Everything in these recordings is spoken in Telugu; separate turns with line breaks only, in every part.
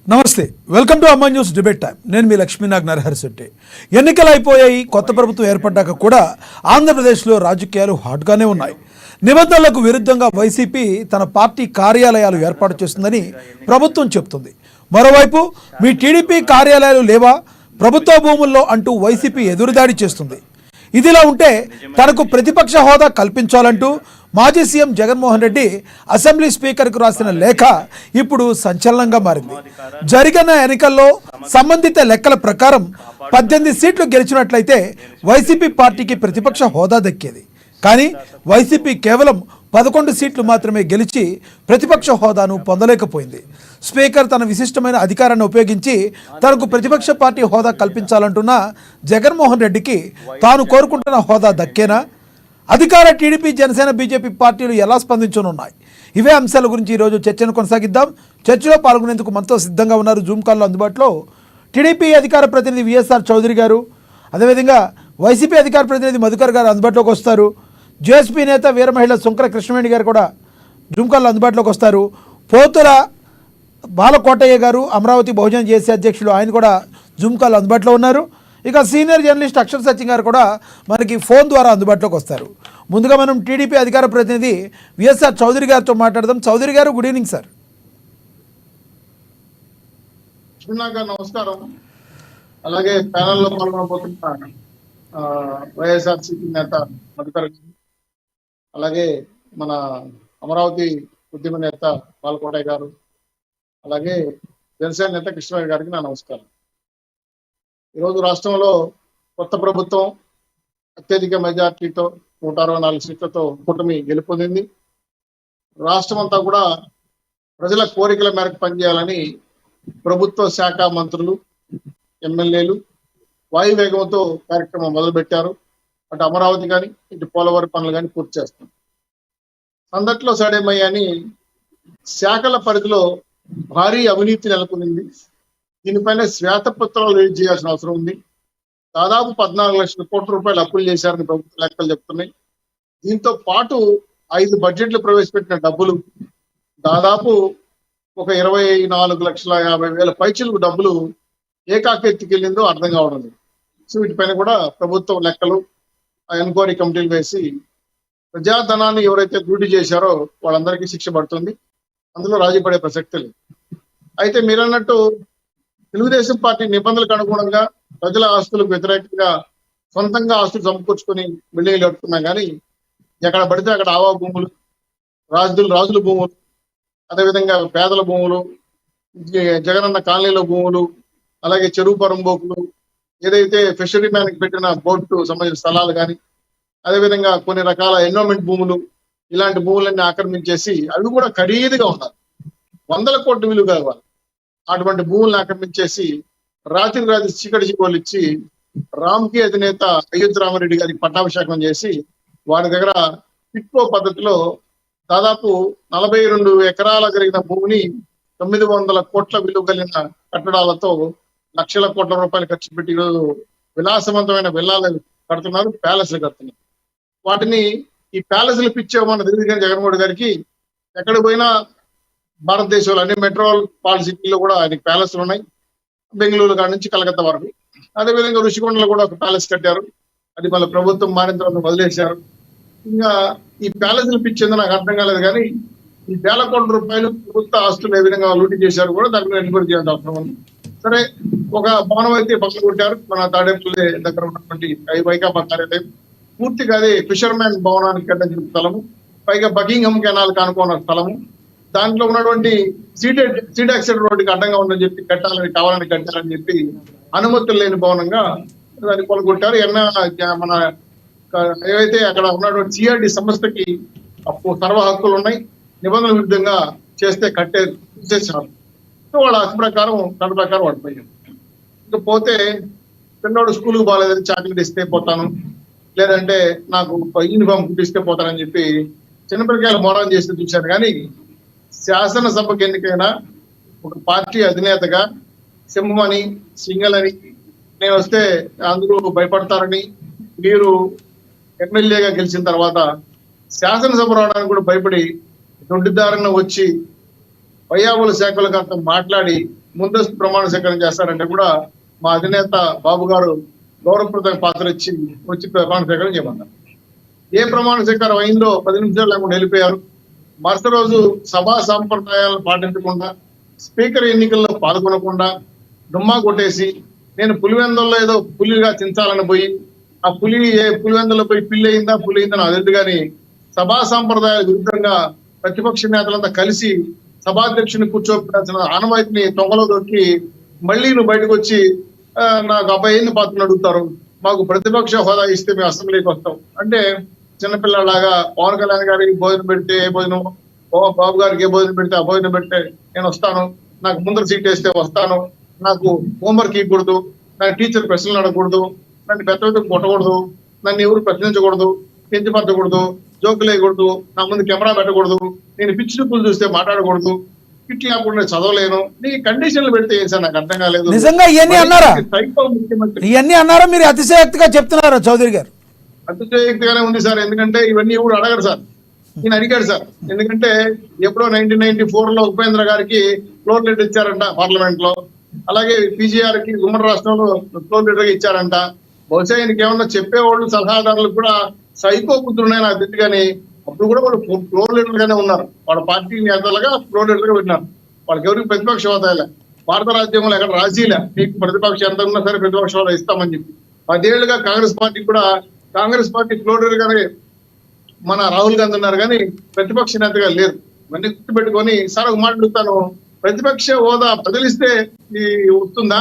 నమస్తే, వెల్కమ్ టు అమ్మా న్యూస్ డిబేట్ టైం. నేను మీ లక్ష్మీనాగ్ నరహరిశెట్టి. ఎన్నికలు అయిపోయాయి, కొత్త ప్రభుత్వం ఏర్పడ్డాక కూడా ఆంధ్రప్రదేశ్లో రాజకీయాలు హాట్గానే ఉన్నాయి. నిబంధనలకు విరుద్ధంగా వైసీపీ తన పార్టీ కార్యాలయాలు ఏర్పాటు చేస్తుందని ప్రభుత్వం చెబుతుంది. మరోవైపు మీ టీడీపీ కార్యాలయాలు లేవా, ప్రభుత్వ భూముల్లో అంటూ వైసీపీ ఎదురుదాడి చేస్తుంది. ఇదిలా ఉంటే తనకు ప్రతిపక్ష హోదా కల్పించాలంటూ మాజీ సీఎం జగన్మోహన్ రెడ్డి అసెంబ్లీ స్పీకర్కు రాసిన లేఖ ఇప్పుడు సంచలనంగా మారింది. జరిగిన ఎన్నికల్లో సంబంధిత లెక్కల ప్రకారం 18 సీట్లు గెలిచినట్లయితే వైసీపీ పార్టీకి ప్రతిపక్ష హోదా దక్కేది. కానీ వైసీపీ కేవలం 11 సీట్లు మాత్రమే గెలిచి ప్రతిపక్ష హోదాను పొందలేకపోయింది. స్పీకర్ తన విశిష్టమైన అధికారాన్ని ఉపయోగించి తనకు ప్రతిపక్ష పార్టీ హోదా కల్పించాలంటున్న జగన్మోహన్ రెడ్డికి తాను కోరుకుంటున్న హోదా దక్కేనా? అధికార టీడీపీ, జనసేన, బీజేపీ పార్టీలు ఎలా స్పందించనున్నాయి? ఇవే అంశాల గురించి ఈరోజు చర్చను కొనసాగిద్దాం. చర్చలో పాల్గొనేందుకు మనతో సిద్ధంగా ఉన్నారు జూమ్ కాల్లో అందుబాటులో టీడీపీ అధికార ప్రతినిధి విఎస్ఆర్ చౌదరి గారు, అదేవిధంగా వైసీపీ అధికార ప్రతినిధి మధుకర్ గారు అందుబాటులోకి వస్తారు. జేఎస్పీ నేత వీర మహిళ సుంకర కృష్ణవేణి గారు కూడా జూమ్ కాల్లో అందుబాటులోకి వస్తారు. పోతుల బాలకోటయ్య గారు, అమరావతి బహుజన జేఏసీ అధ్యక్షులు, ఆయన కూడా జూమ్ కాల్లో అందుబాటులో ఉన్నారు. ఇక సీనియర్ జర్నలిస్ట్ అక్షర్ సత్యం గారు కూడా మనకి ఫోన్ ద్వారా అందుబాటులోకి వస్తారు. ముందుగా మనం టీడీపీ అధికార ప్రతినిధి విఎస్ఆర్ చౌదరి గారితో మాట్లాడదాం. చౌదరి గారు, గుడ్ ఈవినింగ్ సార్.
నమస్కారం. అలాగే ప్యానెల్లో పాల్గొనబోతున్న వైఎస్ఆర్సీపీ నేత మధుకర్, అలాగే మన అమరావతి ఉద్యమ నేత బాలకోటయ్య గారు, అలాగే జనసేన నేత కృష్ణవేణి గారికి నా నమస్కారం. ఈరోజు రాష్ట్రంలో కొత్త ప్రభుత్వం అత్యధిక మెజార్టీతో 164 సీట్లతో కూటమి గెలుపొందింది. రాష్ట్రం అంతా కూడా ప్రజల కోరికల మేరకు పనిచేయాలని ప్రభుత్వ శాఖ మంత్రులు, ఎమ్మెల్యేలు వాయువేగంతో కార్యక్రమం మొదలుపెట్టారు. అటు అమరావతి కానీ ఇటు పోలవరం పనులు కానీ పూర్తి చేస్తాం. సందట్లో సడేమయ్యని శాఖల పరిధిలో భారీ అవినీతి నెలకొంది. దీనిపైన శ్వేతపత్రాలు రిలీజ్ చేయాల్సిన అవసరం ఉంది. దాదాపు 14 లక్షల కోట్ల రూపాయలు అప్పులు చేశారని ప్రభుత్వ లెక్కలు చెప్తున్నాయి. దీంతో పాటు 5 బడ్జెట్లు ప్రవేశపెట్టిన డబ్బులు దాదాపు ఒక 24,50,000 పైచిలకు డబ్బులు ఏకాకెత్తికెళ్ళిందో అర్థం కావడం లేదు. సో వీటిపైన కూడా ప్రభుత్వం లెక్కలు, ఎన్క్వైరీ కమిటీలు వేసి ప్రజాధనాన్ని ఎవరైతే డ్యూటీ చేశారో వాళ్ళందరికీ శిక్ష పడుతుంది. అందులో రాజీ పడే ప్రసక్తి లేదు. అయితే మీరన్నట్టు తెలుగుదేశం పార్టీ నిబంధనలకు అనుగుణంగా ప్రజల ఆస్తులకు వ్యతిరేకంగా సొంతంగా ఆస్తులు సమకూర్చుకొని బిల్డింగ్లు కట్టుకున్నాం. కానీ ఎక్కడ పడితే అక్కడ ఆవా భూములు, రాజుల భూములు, అదేవిధంగా పేదల భూములు, జగనన్న కాలనీలో భూములు, అలాగే చెరువు పరంబోకులు, ఏదైతే ఫిషరీ మ్యాన్కి పెట్టిన బోర్డు సంబంధించిన స్థలాలు కానీ, అదేవిధంగా కొన్ని రకాల ఎన్విరాన్మెంట్ భూములు, ఇలాంటి భూములన్నీ ఆక్రమించేసి అవి కూడా ఖరీదుగా ఉన్నారు, 100 కోట్ల విలువ కావాలి. అటువంటి భూములను ఆక్రమించేసి రాత్రి చీకటి జీవోలు ఇచ్చి రామ్కి అధినేత అయోధ్య రామారెడ్డి గారికి పట్టాభిషేకం చేసి వారి దగ్గర పిట్కో పద్ధతిలో దాదాపు 42 ఎకరాల కలిగిన భూమిని 900 కోట్ల విలువ కలిగిన కట్టడాలతో లక్షల కోట్ల రూపాయలు ఖర్చు పెట్టి ఈరోజు విలాసవంతమైన విల్లాలు కడుతున్నారు, ప్యాలెస్లు కడుతున్నారు. వాటిని ఈ ప్యాలెస్లు పిచ్చేమన్న తెలియదు. కానీ జగన్మోహన్ గారికి ఎక్కడ పోయినా భారతదేశంలో అన్ని మెట్రోపాలిటన్ సిటీలో కూడా ఆయనకి ప్యాలెస్లు ఉన్నాయి, బెంగళూరు కాడ నుంచి కలకత్తా వరకు. అదేవిధంగా ఋషికొండలో కూడా ఒక ప్యాలెస్ కట్టారు, అది మళ్ళీ ప్రభుత్వం మారిన తర్వాత వదిలేశారు. ఇంకా ఈ ప్యాలెస్లు పిచ్చేందో నాకు అర్థం కాలేదు. కానీ ఈ వేల కోట్ల రూపాయలు ప్రభుత్వ ఆస్తులు ఏ విధంగా లూటీ చేశారు కూడా దాని మీద ఎన్క్వైరీ చేయాల్సిన అవసరం ఉంది. సరే, ఒక భవనం అయితే పక్కన కొట్టారు, మన తాడేపల్లి దగ్గర ఉన్నటువంటి వైకాపా కార్యాలయం. పూర్తిగా అదే ఫిషర్మ్యాన్ భవనానికి కట్టిన స్థలము, పైగా బకింగ్హామ్ కెనాల్ కానుకున్న స్థలము, దాంట్లో ఉన్నటువంటి సీడాక్సైడ్ రోడ్డుకి అడ్డంగా ఉందని చెప్పి కావాలని కట్టారని చెప్పి అనుమతులు లేని భవనంగా దాన్ని కొనుగొట్టారు. మన ఏవైతే అక్కడ ఉన్నటువంటి సిఆర్డి సంస్థకి సర్వ హక్కులు ఉన్నాయి, నిబంధనల విరుద్ధంగా చేస్తే తీసేసారు. సో వాళ్ళ హక్కు ప్రకారం వాడిపోయారు. ఇకపోతే పిల్లోడు స్కూల్కి బాగాలేదని చాక్లెట్ ఇస్తే పోతాను, లేదంటే నాకు యూనిఫామ్ కుట్టిస్తే పోతానని చెప్పి చిన్నపిల్లకాయలు మోరం చేస్తే చూశారు. కానీ శాసనసభకు ఎన్నికైనా ఒక పార్టీ అధినేతగా సింహమని, సింగలని నేను వస్తే అందరూ భయపడతారని, మీరు ఎమ్మెల్యేగా గెలిచిన తర్వాత శాసనసభ రావడానికి కూడా భయపడి దొడ్డిదారిన వచ్చి వైయావుల శాఖల గారితో మాట్లాడి ముందస్తు ప్రమాణ స్వీకారం చేస్తారంటే కూడా మా అధినేత బాబు గారు గౌరవప్రదమైన పాత్ర ఇచ్చి వచ్చి ప్రమాణ స్వీకారం చేయమన్నారు. ఏ ప్రమాణ స్వీకారం అయిందో 10 నిమిషాలు లేకుండా వెళ్ళిపోయారు. మరుసటి రోజు సభా సాంప్రదాయాలను పాటించకుండా, స్పీకర్ ఎన్నికల్లో పాల్గొనకుండా డుమ్మా కొట్టేసి, నేను పులివెందుల్లో ఏదో పులిగా చించాలని పోయి, ఆ పులివెందులో పోయి పిల్లి అయిందా పులి అయిందా నాకు తెలియదు కానీ సభా సాంప్రదాయాల విరుద్ధంగా ప్రతిపక్ష నేతలంతా కలిసి సభాధ్యక్షుని కూర్చోబెట్టాల్సిన ఆనవాయితీని తొంగలో దొరికి మళ్ళీ నువ్వు బయటకు వచ్చి నాకు అబ్బాయిని పాత్రను అడుగుతారు, మాకు ప్రతిపక్ష హోదా ఇస్తే మేము అసెంబ్లీకి వస్తాం అంటే చిన్నపిల్లలాగా పవన్ కళ్యాణ్ గారికి భోజనం పెడితే ఏ భోజనం, బాబు గారికి ఏ భోజనం పెడితే ఆ భోజనం పెడితే నేను వస్తాను, నాకు ముందర సీట్ వేస్తే వస్తాను, నాకు హోంవర్క్ ఇవ్వకూడదు, నాకు టీచర్ ప్రశ్నలు అడగకూడదు, నన్ను పెద్ద కొట్టకూడదు, నన్ను ఎవరు ప్రశ్నించకూడదు, కించపరచకూడదు, జోకులు వేయకూడదు, నా ముందు కెమెరా పెట్టకూడదు, నేను పిచ్చి చూపులు చూస్తే మాట్లాడకూడదు, ఇట్లా లేకుండా చదవలేను, నీ కండిషన్లు పెడితే ఏం సార్ నాకు అర్థం కాలేదు.
నిజంగా ఇవన్నీ అన్నారా?
ముఖ్యమంత్రి
ఇవన్నీ అన్నారా? మీరు అతిశయోక్తిగా చెప్తున్నారా చౌదరి గారు?
అతిశయోక్తిగానే ఉంది సార్, ఎందుకంటే ఇవన్నీ ఎవరు అడగరు సార్. నేను అడిగాడు సార్, ఎందుకంటే ఎప్పుడో 1994 లో ఉపేంద్ర గారికి ఫ్లోర్ లీడర్ ఇచ్చారంట పార్లమెంట్ లో, అలాగే పీజీఆర్ కి ఉమ్మడి రాష్ట్రంలో ఫ్లోర్ లీడర్ గా ఇచ్చారంట. బహుశా ఆయనకి ఏమన్నా చెప్పేవాళ్ళు సలహాదారులు కూడా సైకో పుత్రున్నాయి నాకు తెలియదు కానీ అప్పుడు కూడా వాళ్ళు ఫ్లోర్ లీడర్ గానే ఉన్నారు. వాళ్ళ పార్టీ నేతలుగా ఫ్లోర్ లీడర్ గా పెట్టినారు. వాళ్ళకి ఎవరికి ప్రతిపక్ష హోదా భారత రాజ్యాంగంలో ఎక్కడ రాజీలే మీకు ప్రతిపక్ష ఎంత ఉన్నా సరే ప్రతిపక్ష హోదా ఇస్తామని చెప్పి 10 ఏళ్లుగా కాంగ్రెస్ పార్టీ కూడా కాంగ్రెస్ పార్టీ ఫ్లోర్ లీడర్ గానే మన రాహుల్ గాంధీ ఉన్నారు కానీ ప్రతిపక్ష నేతగా లేరు. ఇవన్నీ గుర్తుపెట్టుకొని సార్ ఒక మాట అడుగుతాను, ప్రతిపక్ష హోదా బదిలిస్తే వస్తుందా,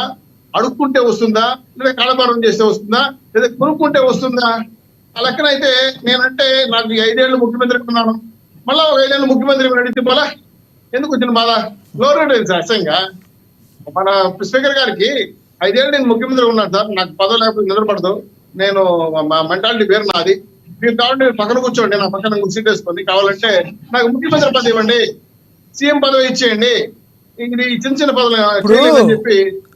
అడుక్కుంటే వస్తుందా, లేదా కాళభారం చేస్తే వస్తుందా, లేదా కొనుక్కుంటే వస్తుందా? ఆ లెక్కనైతే నేనంటే నాకు 5 ఏళ్ళు ముఖ్యమంత్రి ఉన్నాను, మళ్ళా ఒక 5 ఏళ్ళు ముఖ్యమంత్రి అడిగితే పోలా ఎందుకు వచ్చిన బాధ? ఫ్లోరైడ్ సార్ అసహ్యంగా మన స్పీకర్ గారికి 5 ఏళ్ళు నేను ముఖ్యమంత్రి ఉన్నాను సార్, నాకు పదవి లేకపోతే నిద్రపడదు, నేను మా మెంటాలిటీ వేరు నాది, మీరు కావాలంటే పక్కన కూర్చోండి, నా పక్కన సీట్ వేసుకోండి, కావాలంటే నాకు ముఖ్యమంత్రి పదవి ఇవ్వండి, సీఎం పదవి ఇచ్చేయండి, ఇది చిన్న చిన్న పదవులు అని చెప్పి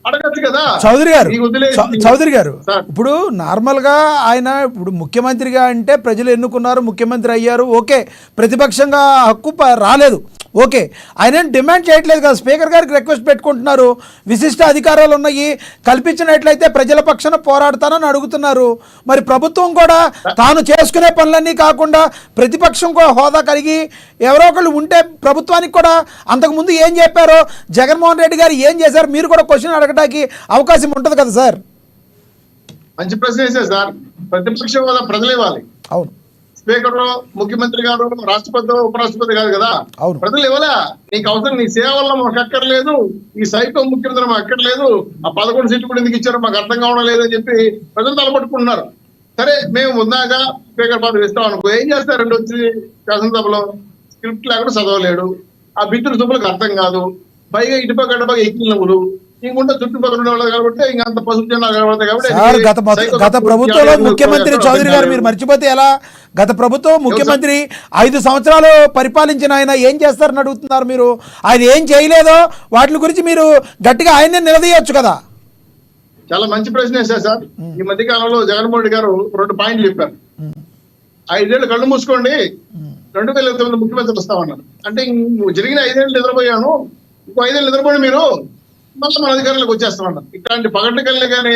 అడగచ్చు కదా.
చౌదరి గారు ఇప్పుడు నార్మల్ గా ఆయన ఇప్పుడు ముఖ్యమంత్రిగా అంటే ప్రజలు ఎన్నుకున్నారు, ముఖ్యమంత్రి అయ్యారు, ఓకే, ప్రతిపక్షంగా హక్కు రాలేదు, ఓకే, ఆయన డిమాండ్ చేయట్లేదు కదా, స్పీకర్ గారికి రిక్వెస్ట్ పెట్టుకుంటున్నారు, విశిష్ట అధికారాలు ఉన్నాయి, కల్పించినట్లయితే ప్రజల పక్షాన పోరాడతానని అడుగుతున్నారు. మరి ప్రభుత్వం కూడా తాను చేసుకునే పనులన్నీ కాకుండా ప్రతిపక్షం కూడా హోదా కలిగి ఎవరో ఒకళ్ళు ఉంటే ప్రభుత్వానికి కూడా అంతకుముందు ఏం చెప్పారో జగన్మోహన్ రెడ్డి గారు ఏం చేశారు మీరు కూడా క్వశ్చన్ అడగడానికి అవకాశం ఉంటుంది కదా సార్.
మంచి ప్రశ్న వేసే సార్, ప్రతిపక్ష హోదా ప్రజలు ఇవ్వాలి.
అవును,
స్పీకర్ ముఖ్యమంత్రి గారు రాష్ట్రపతి ఉపరాష్ట్రపతి కాదు కదా, ప్రజలు ఇవ్వలే, నీకు అవసరం నీ సేవ వల్ల మాకు అక్కర్లేదు, ఈ సైకో ముఖ్యమంత్రి మాకు అక్కర్లేదు, ఆ 11 సీట్లు కూడా ఎందుకు ఇచ్చారో మాకు అర్థం కావడం లేదని చెప్పి ప్రజలు తలపట్టుకుంటున్నారు. సరే మేము ముందాక స్పీకర్ పదవి ఇస్తాం అనుకో, ఏం చేస్తారండి వచ్చి శాసనసభలో స్క్రిప్ట్ లేకుండా చదవలేడు, ఆ బిత్తుల సభలకు అర్థం కాదు, పైగా ఇటుపక్క అటుపక్క ఎక్కిన నువ్వులు ఇంకుంటే చుట్టుపక్కల ఉండేవాళ్ళు కాబట్టి ఇంకా అంత పసుపు జనాలు కనబడతాయి కాబట్టి
గత ప్రభుత్వంలో ముఖ్యమంత్రి చౌదరి గారు మీరు మర్చిపోతే ఎలా, గత ప్రభుత్వం ముఖ్యమంత్రి 5 సంవత్సరాలు పరిపాలించిన ఆయన ఏం చేస్తారని అడుగుతున్నారు మీరు. ఆయన ఏం చేయలేదో వాటి గురించి మీరు గట్టిగా ఆయన్నే నిలదీయొచ్చు కదా.
చాలా మంచి ప్రశ్న వేశారు సార్. ఈ మధ్య కాలంలో జగన్మోహన్ రెడ్డి గారు 2 పాయింట్లు చెప్పారు. 5 ఏళ్ళు కళ్ళు మూసుకోండి, 2029 ముఖ్యమంత్రి వస్తామన్నారు. అంటే జరిగిన 5 ఏళ్ళు నిద్రపోయాను, ఇంకో 5 ఏళ్ళు నిద్రపోయి మీరు మళ్ళీ మన అధికారులకు వచ్చేస్తామన్నారు. ఇట్లాంటి పగటి కళ్ళే కానీ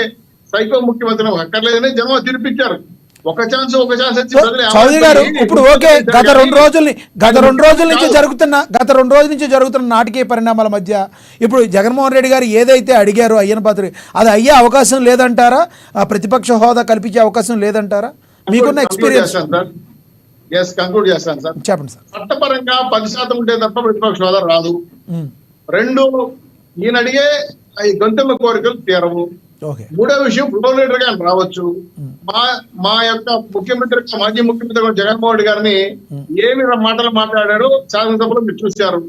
సైకో ముఖ్యమంత్రి అక్కర్లేదని జనం తీర్పిచ్చారు. ఒక ఛాన్స్ వచ్చి
చౌదరి గారు ఇప్పుడు ఓకే, గత రెండు రోజుల నుంచి జరుగుతున్న నాటకీయ పరిణామాల మధ్య ఇప్పుడు జగన్మోహన్ రెడ్డి గారు ఏదైతే అడిగారో అయ్యన పాత్ర అది అయ్యే అవకాశం లేదంటారా? ప్రతిపక్ష హోదా కల్పించే అవకాశం లేదంటారా? మీకున్న ఎక్స్పీరియన్స్
కంక్లూడ్ చేస్తాను సార్.
చెప్పండి సార్.
చట్టపరంగా 10% ఉంటే తప్ప ప్రతిపక్ష హోదా రాదు. 2, ఈయన అడిగే ఈ గొంతెమ్మ కోరికలు తీరవు. 3వ విషయం ఫ్లోర్ లీడర్ గా రావచ్చు. మా యొక్క ముఖ్యమంత్రి మాజీ ముఖ్యమంత్రి జగన్మోహన్ రెడ్డి గారిని ఏమి మాటలు మాట్లాడారో శాసనసభలో మీరు చూశారు.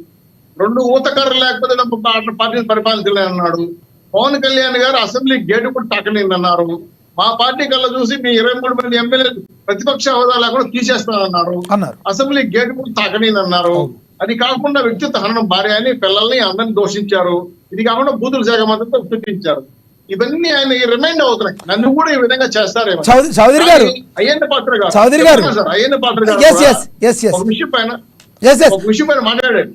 2 ఊతకర్రలు లేకపోతే పార్టీని పరిపాలించలేనన్నాడు. పవన్ కళ్యాణ్ గారు అసెంబ్లీ గేటు కూడా తాకలేదన్నారు. మా పార్టీ కల్లా చూసి మీ 23 మంది ఎమ్మెల్యేలు ప్రతిపక్ష హోదా లేకుండా తీసేస్తానన్నారు. అసెంబ్లీ గేటు కూడా తాకలేదన్నారు. అది కాకుండా వ్యక్తిత్వ హననం భార్య అని పిల్లల్ని అందరిని దోషించారు. ఇది కాకుండా బూతుల శాఖ మంత్రితో చూపించారు. ఇవన్నీ ఆయన రిమైండ్ అవుతున్నాయి. నన్ను కూడా ఈ విధంగా చేస్తారేమో.
చౌదరి గారు
అయ్యన్న పాత్ర గారు ఒక విషయం పైన మాట్లాడాడు.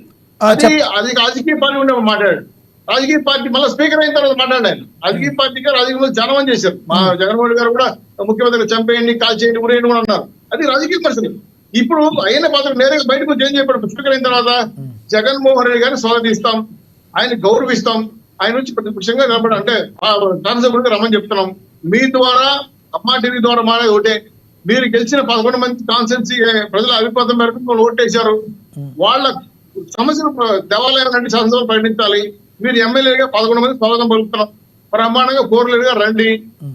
అది రాజకీయ పని ఉండే మాట్లాడాడు. రాజకీయ పార్టీ మళ్ళీ స్పీకర్ అయిన తర్వాత మాట్లాడారు. రాజకీయ పార్టీగా రాజకీయంలో చాలా మంది చేశారు. మా జగన్మోహన్ గారు కూడా ముఖ్యమంత్రి చంపేయండి, కాల్ చేయండి, ఉరేయండి కూడా అన్నారు. అది రాజకీయ పరిస్థితి. ఇప్పుడు అయిన పాత్ర నేరుగా బయటకు వచ్చి ఏం చెప్పాడు స్పీకర్ అయిన తర్వాత, జగన్మోహన్ రెడ్డి గారిని స్వాగతిస్తాం, ఆయన గౌరవిస్తాం, ఆయన నుంచి ప్రతిపక్షంగా నిలబడి అంటే శాసనసభ్యుడిగా రమ్మని చెప్తున్నాం. మీ ద్వారా అమ్మా టీవీ ద్వారా మానేది ఒకటే, మీరు గెలిచిన 11 మంది కాన్స్టిట్యున్సీ ప్రజల అభిప్రాయం మేరకు ఓటేశారు. వాళ్ళ సమస్యలు దేవాలయాలు అంటే శాసనసభ ప్రకటించాలి. మీరు ఎమ్మెల్యేగా 11 మంది స్వాగతం పలుకుతున్నాం, బ్రహ్మాండంగా కోరలేరుగా రండి,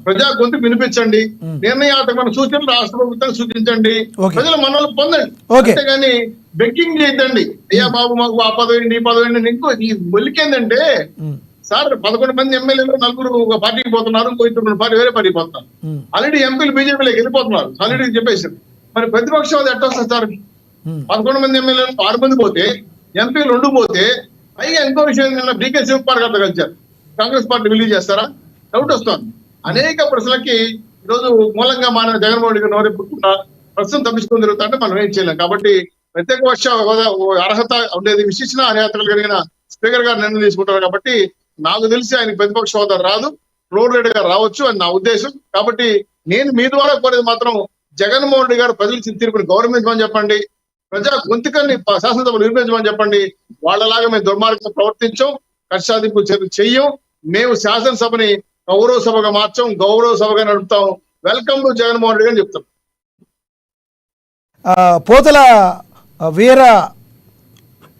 ప్రజా గొంతు వినిపించండి, నిర్ణయాత్మకమైన సూచనలు రాష్ట్ర ప్రభుత్వానికి సూచించండి, ప్రజల మనల్ని పొందండి. అంతేగాని బెక్కింగ్ చేయొద్దండి. అయ్యా బాబు మాకు ఆ పదవేయండి, ఈ పదవేయండి. ఇంకో ఈ మొలికేందంటే సార్ 11 మంది ఎమ్మెల్యేలు 4 ఒక పార్టీకి పోతున్నారు, ఇంకో 2 పార్టీ వేరే పార్టీకి పోతున్నారు. ఆల్రెడీ ఎంపీలు బీజేపీలోకి వెళ్ళిపోతున్నారు, ఆల్రెడీ చెప్పేసారు. మరి ప్రతిపక్షం అది ఎట్లా వస్తుంది సార్? 11 మంది ఎమ్మెల్యేలు 6 మంది పోతే, ఎంపీలు 2 పోతే, పైగా ఇంకో విషయం డీకే శివకుమార్ గారితో కలిసారు, కాంగ్రెస్ పార్టీ రిలీజ్ చేస్తారా? డౌట్ వస్తుంది. అనేక ప్రశ్నలకి ఈరోజు మూలంగా మన జగన్మోహన్ రెడ్డి నోరెప్పుకుంటా ప్రస్తుతం తప్పించుకుని తిరుగుతుంటే మనం ఏం చేయలేం. కాబట్టి ప్రత్యేక వర్ష హోదా అర్హత ఉండేది, విశిష్ట అర్హతలు కలిగిన స్పీకర్ గారు నిర్ణయం తీసుకుంటారు. కాబట్టి నాకు తెలిసి ఆయన ప్రతిపక్ష హోదా రాదు, ఫ్లోర్ లీడర్ గా రావచ్చు అని నా ఉద్దేశం. కాబట్టి నేను మీ ద్వారా కోరేది మాత్రం జగన్మోహన్ రెడ్డి గారు ప్రజల తీర్పుని గౌరవించమని చెప్పండి, ప్రజా గొంతుకల్ని శాసనసభ నిర్మించమని చెప్పండి. వాళ్ళలాగా మేము దుర్మార్గం ప్రవర్తించాం, కక్షాదింపు చెయ్యం. మేము శాసనసభని గౌరవ సభగా మార్చాం, గౌరవ సభగా నడుపుతాం. వెల్కమ్ టు జగన్మోహన్ రెడ్డి అని చెప్తాం.
పోతల వీర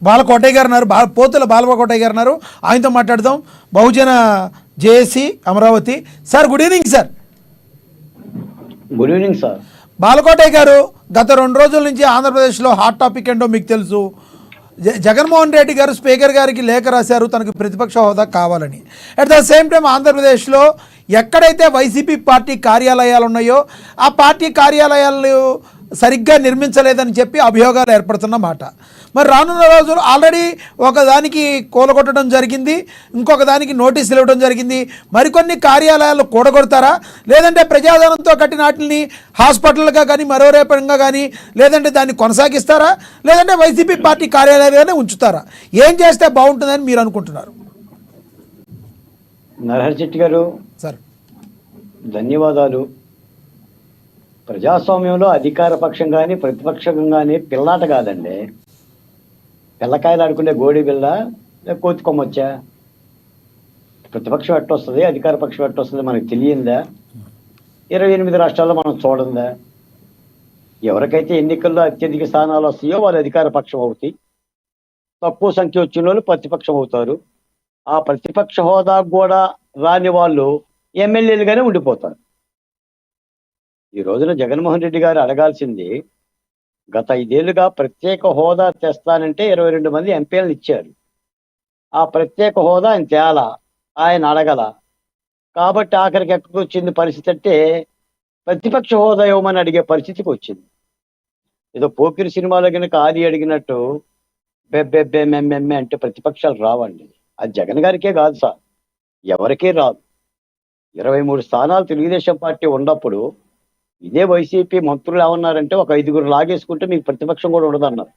బాలకోటయ్య గారు ఉన్నారు, పోతుల బాలకోటయ్య గారు ఉన్నారు, ఆయనతో మాట్లాడదాం. Bahujan JAC Amaravati. Sir good evening sir.
Good evening sir.
Balakotaiah గారు, గత 2 రోజుల నుంచి ఆంధ్రప్రదేశ్లో హాట్ టాపిక్ ఏంటో మీకు తెలుసు. జగన్మోహన్ రెడ్డి గారు స్పీకర్ గారికి లేఖ రాశారు తనకు ప్రతిపక్ష హోదా కావాలని. అట్ ద సేమ్ టైం ఆంధ్రప్రదేశ్లో ఎక్కడైతే వైసీపీ పార్టీ కార్యాలయాలు ఉన్నాయో ఆ పార్టీ కార్యాలయాలు సరిగ్గా నిర్మించలేదని చెప్పి అభియోగాలు ఏర్పడుతున్న మాట. మరి రానున్న రోజులు ఆల్రెడీ ఒకదానికి కూలగొట్టడం జరిగింది, ఇంకొక దానికి నోటీసులు ఇవ్వడం జరిగింది. మరికొన్ని కార్యాలయాలు కూడగొడతారా, లేదంటే ప్రజాధనంతో కట్టిన వాటిని హాస్పిటల్గా కానీ మరో రేపంగా కానీ, లేదంటే దాన్ని కొనసాగిస్తారా, లేదంటే వైసీపీ పార్టీ కార్యాలయాలుగానే ఉంచుతారా? ఏం చేస్తే బాగుంటుందని మీరు అనుకుంటున్నారు?
నరహరి శెట్టి గారు
సార్
ధన్యవాదాలు. ప్రజాస్వామ్యంలో అధికార పక్షం కానీ ప్రతిపక్షం కానీ పిల్లాట కాదండి. పిల్లకాయలు ఆడుకునే గోడి బిల్ల కోతి కొమ్మొచ్చా? ప్రతిపక్షం ఎట్టొస్తుంది, అధికార పక్షం ఎట్టొస్తుంది మనకు తెలియందా? 28 రాష్ట్రాల్లో మనం చూడందా? ఎవరికైతే ఎన్నికల్లో అత్యధిక స్థానాలు వస్తాయో వాళ్ళు అధికార పక్షం అవుతాయి, తక్కువ సంఖ్య వచ్చిన వాళ్ళు ప్రతిపక్షం అవుతారు. ఆ ప్రతిపక్ష హోదా కూడా రాని వాళ్ళు ఎమ్మెల్యేలుగానే ఉండిపోతారు. ఈ రోజున జగన్మోహన్ రెడ్డి గారు అడగాల్సింది, గత 5 ఏళ్లుగా ప్రత్యేక హోదా తెస్తానంటే 22 మంది ఎంపీలను ఇచ్చారు. ఆ ప్రత్యేక హోదా ఆయన తేలా, ఆయన అడగల. కాబట్టి ఆఖరికి ఎక్కడికి వచ్చింది పరిస్థితి అంటే ప్రతిపక్ష హోదా ఇవ్వమని అడిగే పరిస్థితికి వచ్చింది. ఏదో పోకిరి సినిమాలో కనుక ఆది అడిగినట్టు బెబ్బెబ్బే మెమ్మెమ్మె అంటే ప్రతిపక్షాలు రావండి. అది జగన్ గారికే కాదు సార్, ఎవరికీ రాదు. 23 స్థానాలు తెలుగుదేశం పార్టీ ఉన్నప్పుడు ఇదే వైసీపీ మంత్రులు ఏమన్నారంటే, ఒక 5గురు లాగేసుకుంటే మీకు ప్రతిపక్షం కూడా ఉండదన్నారు.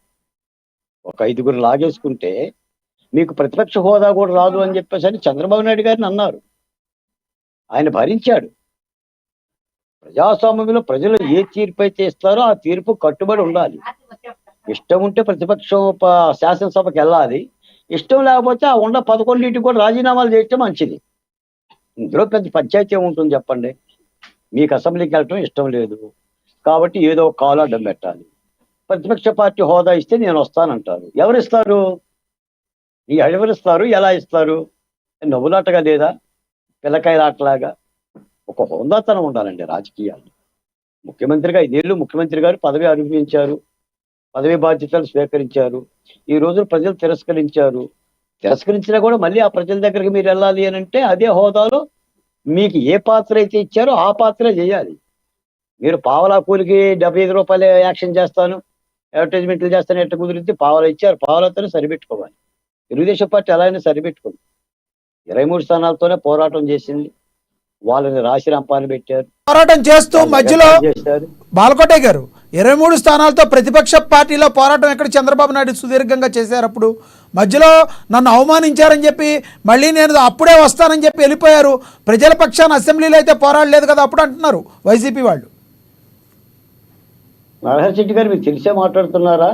ఒక 5గురు లాగేసుకుంటే మీకు ప్రతిపక్ష హోదా కూడా రాదు అని చెప్పేసి అని చంద్రబాబు నాయుడు గారిని అన్నారు. ఆయన భరించాడు. ప్రజాస్వామ్యంలో ప్రజలు ఏ తీర్పు అయితే ఇస్తారో ఆ తీర్పు కట్టుబడి ఉండాలి. ఇష్టం ఉంటే ప్రతిపక్షం శాసనసభకి వెళ్ళాలి, ఇష్టం లేకపోతే ఆ 11 కూడా రాజీనామాలు చేయటం మంచిది. ఇందులో పెద్ద పంచాయతీ ఏముంటుంది చెప్పండి? మీకు అసెంబ్లీకి వెళ్ళటం ఇష్టం లేదు కాబట్టి ఏదో ఒక కాలు అడ్డం పెట్టాలి. ప్రతిపక్ష పార్టీ హోదా ఇస్తే నేను వస్తానంటారు. ఎవరిస్తారు? ఎవరిస్తారు? ఎలా ఇస్తారు? నవ్వులాటగా లేదా? పిల్లకాయలాటలాగా? ఒక హోదాతనం ఉండాలండి రాజకీయాలు. ముఖ్యమంత్రిగా 5 ఏళ్ళు ముఖ్యమంత్రి గారు పదవి అనుభవించారు, పదవి బాధ్యతలు స్వీకరించారు. ఈ రోజు ప్రజలు తిరస్కరించారు. తిరస్కరించినా కూడా మళ్ళీ ఆ ప్రజల దగ్గరికి మీరు వెళ్ళాలి అని అంటే అదే హోదాలో మీకు ఏ పాత్ర అయితే ఇచ్చారో ఆ పాత్రే చేయాలి. మీరు పావలా కూలికి 75 రూపాయలు యాక్షన్ చేస్తాను, అడ్వర్టైజ్మెంట్లు చేస్తాను ఎట్ట కుదిరితే పావలా ఇచ్చారు, పావలాతోనే సరిపెట్టుకోవాలి. తెలుగుదేశం పార్టీ ఎలా అయినా సరిపెట్టుకుంది. 23 స్థానాలతోనే పోరాటం చేసింది, వాళ్ళని రాశి రంపాన్ని పెట్టారు,
పోరాటం చేస్తూ మధ్యలో బాలకోటయ్య గారు 23 స్థానాలతో ప్రతిపక్ష పార్టీలో పోరాటం ఎక్కడ చంద్రబాబు నాయుడు సుదీర్ఘంగా చేశారు. అప్పుడు మధ్యలో నన్ను అవమానించారని చెప్పి మళ్ళీ నేను అప్పుడే వస్తానని చెప్పి వెళ్ళిపోయారు. ప్రజల పక్షాన అసెంబ్లీలో అయితే పోరాడలేదు కదా అప్పుడు అంటున్నారు వైసీపీ వాళ్ళు.
నరహరి శెట్టి గారు మీకు తెలిసే మాట్లాడుతున్నారా,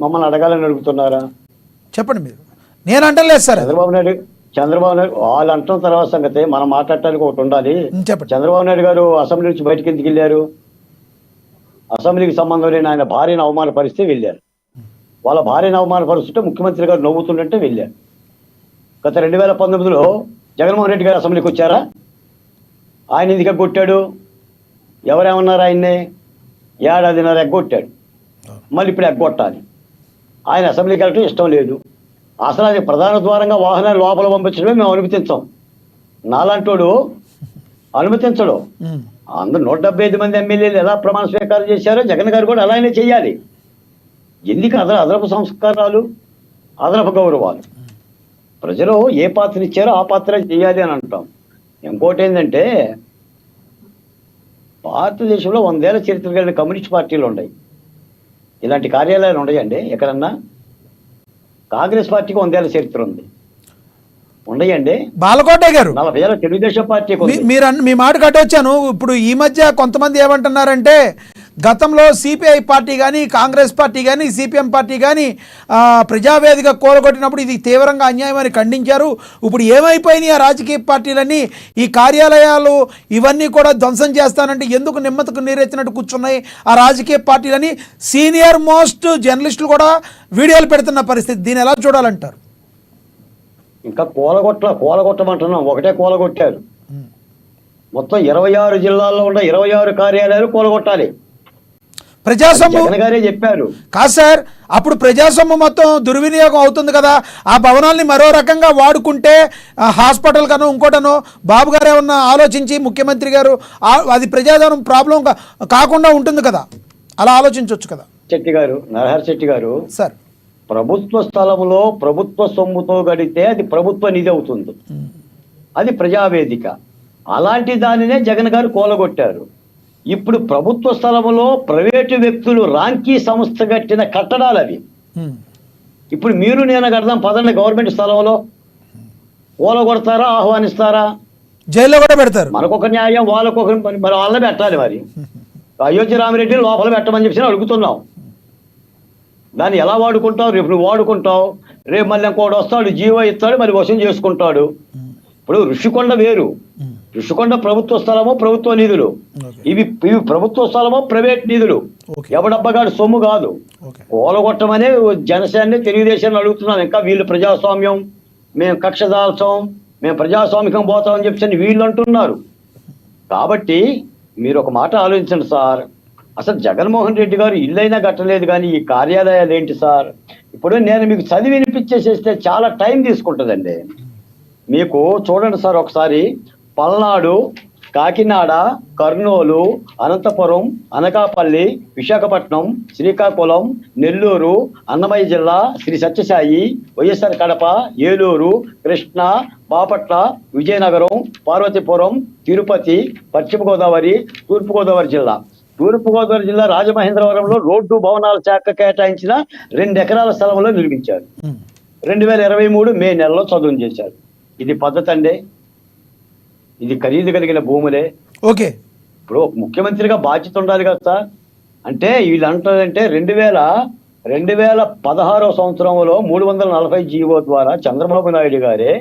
మమ్మల్ని అడగాలని అడుగుతున్నారా?
చెప్పండి మీరు. నేను అంటలేదు సార్.
చంద్రబాబు నాయుడు వాళ్ళు అంటున్న తర్వాత సంగతి మనం మాట్లాడటానికి ఒకటి ఉండాలి.
చెప్పండి.
చంద్రబాబు నాయుడు గారు అసెంబ్లీ నుంచి బయటకు ఎందుకు వెళ్ళారు? అసెంబ్లీకి సంబంధం లేని ఆయన భార్యను అవమానపరిస్తే వెళ్ళారు. వాళ్ళ భార్యను అవమానపరుస్తుంటే ముఖ్యమంత్రి గారు నవ్వుతుంటే వెళ్ళారు. గత 2019లో జగన్మోహన్ రెడ్డి గారు అసెంబ్లీకి వచ్చారా? ఆయన ఎందుకు ఎగ్గొట్టాడు? ఎవరేమన్నారు? ఆయన్ని ఏడాదిన్నర ఎగ్గొట్టాడు. మళ్ళీ ఇప్పుడు ఎగ్గొట్టాలి. ఆయన అసెంబ్లీకి వెళ్ళటం ఇష్టం లేదు. అసలు అది ప్రధాన ద్వారంగా వాహనాలు లోపల పంపించడమే మేము అనుమతించాం. నాలాంటోడు అనుమతించడు. అందరూ 175 మంది ఎమ్మెల్యేలు ఎలా ప్రమాణ స్వీకారం చేశారో జగన్ గారు కూడా అలానే చేయాలి. ఎందుకు అదనపు సంస్కారాలు, అదనపు గౌరవాలు? ప్రజలు ఏ పాత్ర ఇచ్చారో ఆ పాత్ర చేయాలి అని అంటాం. ఇంకోటి ఏంటంటే భారతదేశంలో 100 ఏళ్ల చరిత్ర కలిగిన కమ్యూనిస్ట్ పార్టీలు ఉన్నాయి. ఇలాంటి కార్యాలయాలు ఉన్నాయండి ఎక్కడన్నా? కాంగ్రెస్ పార్టీకి 100 ఏళ్ల చరిత్ర ఉంది. ఉండయండి.
బాలకోట గారు
40 ఏళ్ల తెలుగుదేశం పార్టీకి
మీరు మీ మాట కట్టొచ్చాను. ఇప్పుడు ఈ మధ్య కొంతమంది ఏమంటున్నారంటే గతంలో సిపిఐ పార్టీ కానీ కాంగ్రెస్ పార్టీ కానీ సిపిఎం పార్టీ కానీ ప్రజావేదిక కూలగొట్టినప్పుడు ఇది తీవ్రంగా అన్యాయమని ఖండించారు. ఇప్పుడు ఏమైపోయినాయి ఆ రాజకీయ పార్టీలన్నీ? ఈ కార్యాలయాలు ఇవన్నీ కూడా ధ్వంసం చేస్తానంటే ఎందుకు నిమ్మతకు నీరెత్తినట్టు కూర్చున్నాయి ఆ రాజకీయ పార్టీలని సీనియర్ మోస్ట్ జర్నలిస్టులు కూడా వీడియోలు పెడుతున్న పరిస్థితి. దీన్ని ఎలా చూడాలంటారు?
ఇంకా కూలగొట్టమంటున్నాం. ఒకటే కూలగొట్టారు. మొత్తం 26 జిల్లాల్లో ఉన్న 26 కార్యాలయాలు కూలగొట్టాలి.
ప్రజాసొమ్ము
జగన్ గారే చెప్పారు.
కాదు సార్, అప్పుడు ప్రజాసొమ్ము మొత్తం దుర్వినియోగం అవుతుంది కదా. ఆ భవనాల్ని మరో రకంగా వాడుకుంటే హాస్పిటల్ కనో ఇంకోటనో బాబు గారు ఏమన్నా ఆలోచించి ముఖ్యమంత్రి గారు అది ప్రజాధనం ప్రాబ్లం కాకుండా ఉంటుంది కదా, అలా ఆలోచించవచ్చు కదా.
నరహరి శెట్టి గారు
సార్,
ప్రభుత్వ స్థలంలో ప్రభుత్వ సొమ్ముతో గడితే అది ప్రభుత్వ నిధి అవుతుంది. అది ప్రజావేదిక. అలాంటి దానినే జగన్ గారు కూలగొట్టారు. ఇప్పుడు ప్రభుత్వ స్థలంలో ప్రైవేటు వ్యక్తులు రాంకీ సంస్థ కట్టిన కట్టడాలు అవి. ఇప్పుడు మీరు నేను కడదాం పదండి గవర్నమెంట్ స్థలంలో, కూలగొడతారా ఆహ్వానిస్తారా?
జైల్లో కూడా పెడతారు.
మనకొక న్యాయం వాళ్ళకొక, మరి వాళ్ళ పెట్టాలి. మరి అయోధ్య రామిరెడ్డి లోపల పెట్టమని చెప్పి అడుగుతున్నాం. దాన్ని ఎలా వాడుకుంటావు? రేపు నువ్వు వాడుకుంటావు, రేపు మళ్ళీ ఇంకోటి వస్తాడు జీవో ఇస్తాడు, మరి వశం చేసుకుంటాడు. ఇప్పుడు ఋషికొండ వేరు. ఋషికొండ ప్రభుత్వ స్థలమో ప్రభుత్వ నిధులు, ఇవి ప్రభుత్వ స్థలమో ప్రైవేట్ నిధులు. ఎవడబ్బగాడు సొమ్ము కాదు. కూలగొట్టమనే జనసేన తెలుగుదేశాన్ని అడుగుతున్నాం. ఇంకా వీళ్ళు ప్రజాస్వామ్యం, మేము కక్ష దాల్చాం, మేము ప్రజాస్వామికం పోతామని చెప్పి వీళ్ళు అంటున్నారు. కాబట్టి మీరు ఒక మాట ఆలోచించండి సార్. అసలు జగన్మోహన్ రెడ్డి గారు ఇల్లైనా కట్టలేదు కానీ ఈ కార్యాలయాలు ఏంటి సార్? ఇప్పుడు నేను మీకు చదివి వినిపించేసేస్తే చాలా టైం తీసుకుంటుందండి. మీకు చూడండి సార్, ఒకసారి పల్నాడు, కాకినాడ, కర్నూలు, అనంతపురం, అనకాపల్లి, విశాఖపట్నం, శ్రీకాకుళం, నెల్లూరు, అన్నమయ్య జిల్లా, శ్రీ సత్యసాయి, వైఎస్ఆర్ కడప, ఏలూరు, కృష్ణా, బాపట్ల, విజయనగరం, పార్వతీపురం, తిరుపతి, పశ్చిమ గోదావరి, తూర్పుగోదావరి జిల్లా. తూర్పుగోదావరి జిల్లా రాజమహేంద్రవరంలో రోడ్డు భవనాల శాఖ కేటాయించిన 2 ఎకరాల స్థలంలో నిర్మించారు. 2023 మే నెలలో చదువు చేశారు. ఇది పద్ధతి అండి? ఇది ఖరీదు కలిగిన భూములే.
ఓకే,
ఇప్పుడు ముఖ్యమంత్రిగా బాధ్యత ఉండాలి కదా సార్. అంటే వీళ్ళు అంటారంటే 2016వ సంవత్సరంలో 340 జీవో ద్వారా చంద్రబాబు నాయుడు గారే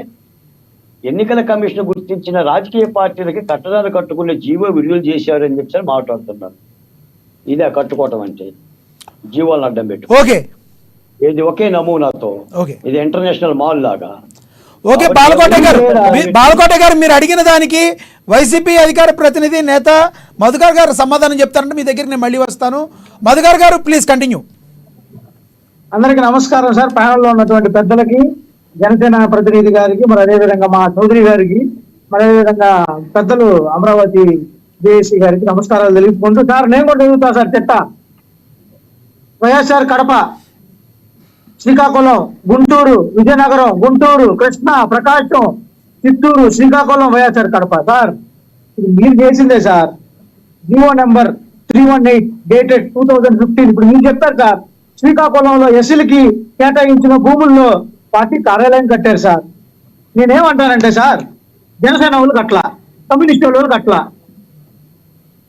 ఎన్నికల కమిషన్ గుర్తించిన రాజకీయ పార్టీలకి కట్టడాలు కట్టుకునే జీవో విడుదల చేశారు అని చెప్పి మాట్లాడుతున్నారు. ఇదే కట్టుకోవటం అంటే, జీవోలను అడ్డం పెట్టు.
ఓకే,
ఇది ఒకే నమూనాతో, ఇది ఇంటర్నేషనల్ మాల్ లాగా.
ఓకే, బాలకోట గారు మీరు అడిగిన దానికి వైసీపీ అధికార ప్రతినిధి నేత మధుకర్ గారు సమాధానం చెప్తారంటే మీ దగ్గరికి నేను మళ్ళీ వస్తాను. మధుకర్ గారు ప్లీజ్ కంటిన్యూ.
అందరికీ నమస్కారం సార్. ప్యానల్లో ఉన్నటువంటి పెద్దలకి, జనసేన ప్రతినిధి గారికి, మరి అదేవిధంగా మా చౌదరి గారికి, మరి అదేవిధంగా పెద్దలు అమరావతి జేఏసీ గారికి నమస్కారాలు తెలుపుకుంటూ, సార్ నేను కూడా చదువుతా సార్. వైఎస్ఆర్ కడప, శ్రీకాకుళం, గుంటూరు, విజయనగరం, గుంటూరు, కృష్ణా, ప్రకాశం, చిత్తూరు, శ్రీకాకుళం, వైఎస్ఆర్ కడప. సార్ ఇది మీరు చేసిందే సార్. GO number 318 dated 2015. ఇప్పుడు మీరు చెప్పారు సార్ శ్రీకాకుళంలో ఎస్సీలకి కేటాయించిన భూముల్లో పార్టీ కార్యాలయం కట్టారు సార్. నేనేమంటానంటే సార్, జనసేన వాళ్ళు కట్లా, కమ్యూనిస్ట్ వాళ్ళు కట్లా,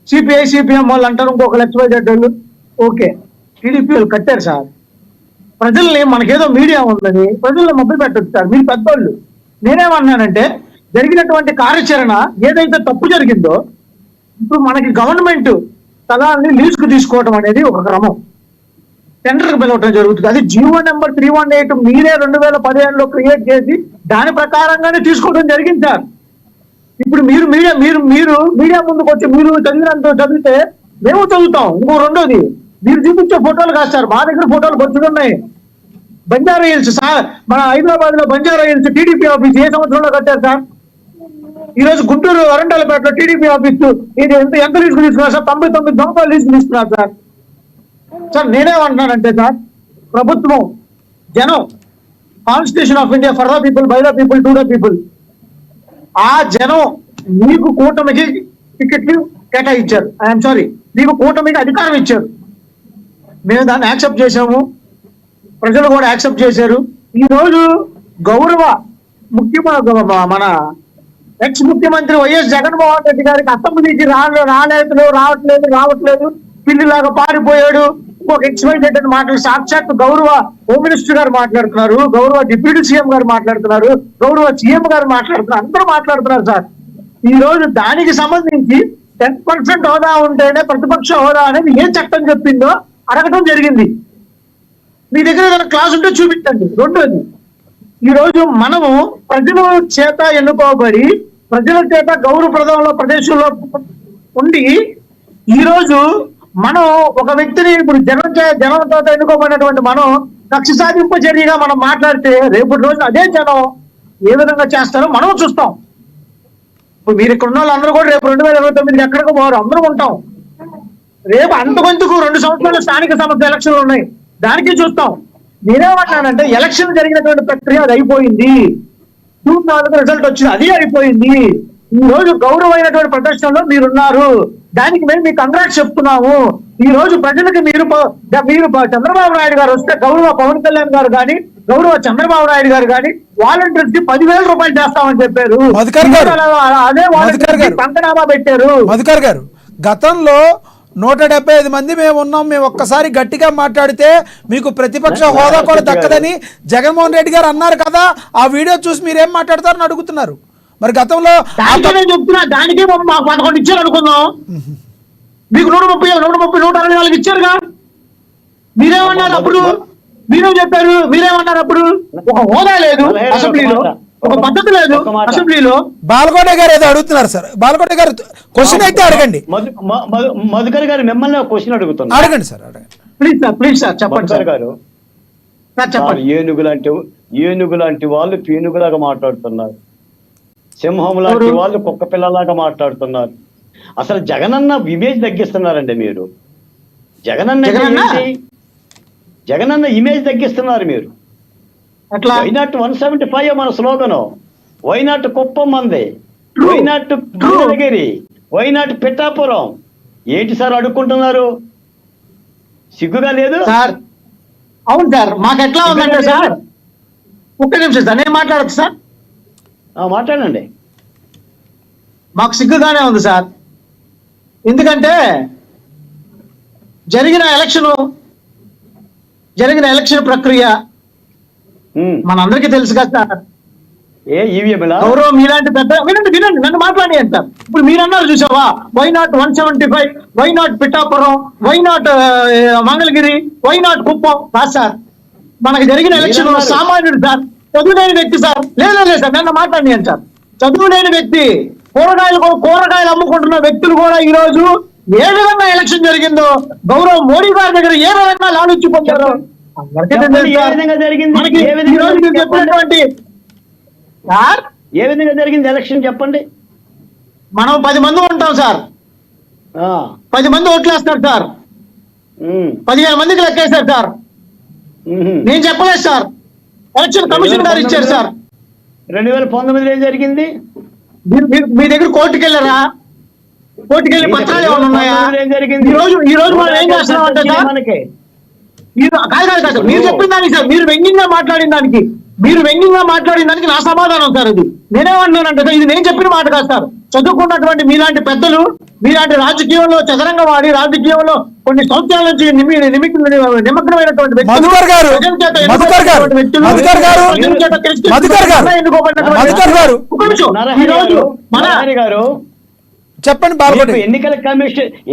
సిపిఐ సిపిఎం వాళ్ళు అంటారు ఇంకొక XYZ వాళ్ళు, ఓకే, టీడీపీ వాళ్ళు కట్టారు సార్. ప్రజల్ని మనకేదో మీడియా ఉందని ప్రజల్ని మభ్య పెట్టచ్చు సార్, మీరు పెద్దోళ్ళు. నేనేమన్నానంటే జరిగినటువంటి కార్యాచరణ ఏదైతే తప్పు జరిగిందో, ఇప్పుడు మనకి గవర్నమెంట్ స్థలాన్ని లీజుకు తీసుకోవడం అనేది ఒక క్రమం, టెండర్కి పిలవటం జరుగుతుంది. అది జీవో నెంబర్ 318 మీరే 2015లో క్రియేట్ చేసి దాని ప్రకారంగానే తీసుకోవడం జరిగింది సార్. ఇప్పుడు మీరు మీడియా ముందుకు వచ్చి మీరు చదివినంత చదివితే మేము చదువుతాం. ఇంకో రెండోది, మీరు చూపించే ఫోటోలు కాదు సార్, మా దగ్గర ఫోటోలు బొచ్చుడున్నాయి. బంజారా హిల్స్ సార్, మన హైదరాబాద్ లో బంజారా హిల్స్ టీడీపీ ఆఫీస్ ఏ సంవత్సరంలో కట్టారు సార్? ఈ రోజు గుంటూరు వరంగల్పేటలో టీడీపీ ఆఫీసు ఇది ఎంత లీజుకు తీసుకున్నారు సార్? 99 సంవత్సరాలు లీజుకు తీసుకున్నారు సార్. సార్ నేనేమంటున్నానంటే సార్, ప్రభుత్వం జనం, constitution of India for the people, by the people, to the people. ఆ జనం మీకు కూటమికి టికెట్లు కేటాయించారు, ఐఎమ్ సారీ, మీకు కూటమికి అధికారం ఇచ్చారు. మేము దాన్ని యాక్సెప్ట్ చేశాము, ప్రజలు కూడా యాక్సెప్ట్ చేశారు. ఈ రోజు గౌరవ మన ఎక్స్ ముఖ్యమంత్రి వైఎస్ జగన్మోహన్ రెడ్డి గారికి అసెంబ్లీ నుంచి రావట్లేదు, పిల్లిలాగా పారిపోయాడు, ఇంకొక XYZ అని మాట్లాడి సాక్షాత్ గౌరవ హోమ్ మినిస్టర్ గారు మాట్లాడుతున్నారు, గౌరవ డిప్యూటీ సీఎం గారు మాట్లాడుతున్నారు, గౌరవ సీఎం గారు మాట్లాడుతున్నారు, అందరూ మాట్లాడుతున్నారు సార్. ఈ రోజు దానికి సంబంధించి 10% హోదా ఉంటేనే ప్రతిపక్ష హోదా అనేది ఏ చట్టం చెప్పిందో అడగటం జరిగింది. మీ దగ్గర ఏదైనా క్లాస్ ఉంటే చూపించండి. రెండోది, ఈ రోజు మనము ప్రజల చేత ఎన్నుకోబడి ప్రజల చేత గౌరవప్రదంలో ప్రదేశంలో ఉండి ఈ రోజు మనం ఒక వ్యక్తిని ఇప్పుడు జనంతో ఎన్నుకోబడినటువంటి మనం కక్ష సాధింపు చర్యగా మనం మాట్లాడితే రేపటి రోజు అదే జనం ఏ విధంగా చేస్తారో మనం చూస్తాం. ఇప్పుడు మీరు ఇక్కడ ఉన్న వాళ్ళందరూ కూడా రేపు 2029 ఎక్కడికి పోరు, అందరూ ఉంటాం. రేపు అంతకొంతకు 2 సంవత్సరాల స్థానిక సంస్థ ఎలక్షన్లు ఉన్నాయి, దానికి చూస్తాం. నేనేమంటానంటే ఎలక్షన్ జరిగినటువంటి ప్రక్రియ అది అయిపోయింది, June 4 రిజల్ట్ వచ్చింది, అది అయిపోయింది. ఈ రోజు గౌరవమైనటువంటి ప్రదర్శనలో మీరున్నారు, దానికి మేము మీకు కంగ్రాట్స్ చెప్తున్నాము. ఈ రోజు ప్రజలకు మీరు చంద్రబాబు నాయుడు గారు వస్తే గౌరవ పవన్ కళ్యాణ్ గారు కానీ, గౌరవ చంద్రబాబు నాయుడు గారు కానీ వాలంటీర్స్ కి 10,000 రూపాయలు చేస్తామని చెప్పారు. అదే వాలంటీర్స్ పంచనామా పెట్టారు.
మధుకర్ గారు, గతంలో 175 మంది మేము ఉన్నాం, మేము ఒక్కసారి గట్టిగా మాట్లాడితే మీకు ప్రతిపక్ష హోదా కూడా దక్కదని జగన్మోహన్ రెడ్డి గారు అన్నారు కదా, ఆ వీడియో చూసి మీరేం మాట్లాడతారని అడుగుతున్నారు. మరి గతంలో
చెప్తున్నా, దానికి మాకు 11 ఇచ్చారు అనుకుందాం, మీకు 130, 164 ఇచ్చారుగా. మీరేమన్నారు అప్పుడు? మీరేం చెప్పారు? మీరేమన్నారు అప్పుడు? ఒక హోదా లేదు అసెంబ్లీలో, ఒక పద్ధతి లేదు అసెంబ్లీలో.
బాలకోట గారు ఏదో అడుగుతున్నారు సార్, బాలకోట గారు క్వశ్చన్ అయితే అడగండి.
మధుకర్ గారు మిమ్మల్ని క్వశ్చన్ అడుగుతున్నారు,
అడగండి సార్, అడగండి.
ప్లీజ్ సార్ చెప్పండి సార్
గారు.
చెప్పండి.
ఏనుగు లాంటి వాళ్ళు పీనుగులాగా మాట్లాడుతున్నారు, సింహం లాంటి వాళ్ళు కుక్క పిల్లలాగా మాట్లాడుతున్నారు. అసలు జగనన్న ఇమేజ్ తగ్గిస్తున్నారండి మీరు. జగనన్న ఇమేజ్ తగ్గిస్తున్నారు మీరు. వైనాట్ 175 మన స్లోగను. వైనాట్ కుప్పం మంది, వైనాట్ మంగళగిరి, వైనాట్ పిఠాపురం. ఏంటి సార్ అడుక్కుంటున్నారు? సిగ్గుగా లేదు
సార్? అవును సార్, మాకు ఎట్లా ఉందంటే సార్, ఒక్క నిమిషం సార్, నేను మాట్లాడచ్చు సార్?
మాట్లాడండి.
మాకు సిగ్గుగానే ఉంది సార్. ఎందుకంటే జరిగిన ఎలక్షన్ ప్రక్రియ మనందరికీ తెలుసు కదా సార్. గౌరవం మీలాంటి పెద్ద వినండి, నన్ను మాట్లాడి అంటారు. ఇప్పుడు మీరు అన్నారు చూసావా, why not 175, why not Pithapuram, why not Mangalagiri, why not Kuppam. కాదు సార్, మనకు జరిగిన ఎలక్షన్ సామాన్యుడు సార్, చదువులేని వ్యక్తి సార్. లేదు సార్, నన్ను మాట్లాడి అంటారు. చదువులేని వ్యక్తి, కూరగాయలు అమ్ముకుంటున్న వ్యక్తులు కూడా ఈ రోజు ఏ విధంగా ఎలక్షన్ జరిగిందో గౌరవ మోడీ గారి దగ్గర ఏ విధంగా లాలుచి పొందారో చెప్పినటువంటి సార్.
ఏ విధంగా జరిగింది ఎలక్షన్ చెప్పండి.
మనం 10 మంది ఉంటాం సార్, 10 మంది ఓట్లేస్తారు సార్, 15 మందికి లెక్కేస్తారు సార్. నేను చెప్పలేదు సార్, ఎలక్షన్ కమిషన్ గారు ఇచ్చారు సార్.
2019 ఏం జరిగింది?
మీ దగ్గర కోర్టుకి వెళ్ళారా? కోర్టుకి వెళ్ళి పత్రాలు ఏమైనా ఉన్నాయా? ఈ రోజు మనం ఏం చేస్తున్నాం అంటే సార్, మీరు కాదు మీరు చెప్పిన దానికి సార్, మీరు వ్యంగ్యంగా మాట్లాడిన దానికి నా సమాధానం సార్ ఇది. నేనేమంటున్నానంటే సార్, ఇది నేను చెప్పిన మాట కాదు సార్. చదువుకున్నటువంటి మీలాంటి పెద్దలు, మీలాంటి రాజకీయంలో చదరంగం ఆడి రాజకీయంలో కొన్ని సంవత్సరాల నుంచి నిమగ్నమైనటువంటి వ్యక్తులు,
మధుకర్ గారు,
ప్రజల చేత
మధుకర్ గారు,
వ్యక్తులు,
మధుకర్ గారు,
ప్రజల చేత క్రిస్టియన్
మధుకర్ గారు,
ఎన్నుకోబడినటువంటి
మధుకర్ గారు,
ఒక్క నిమిషం. ఈ రోజు మన
నరహరి గారు,
చెప్పండి బాలకోటి.
మీకు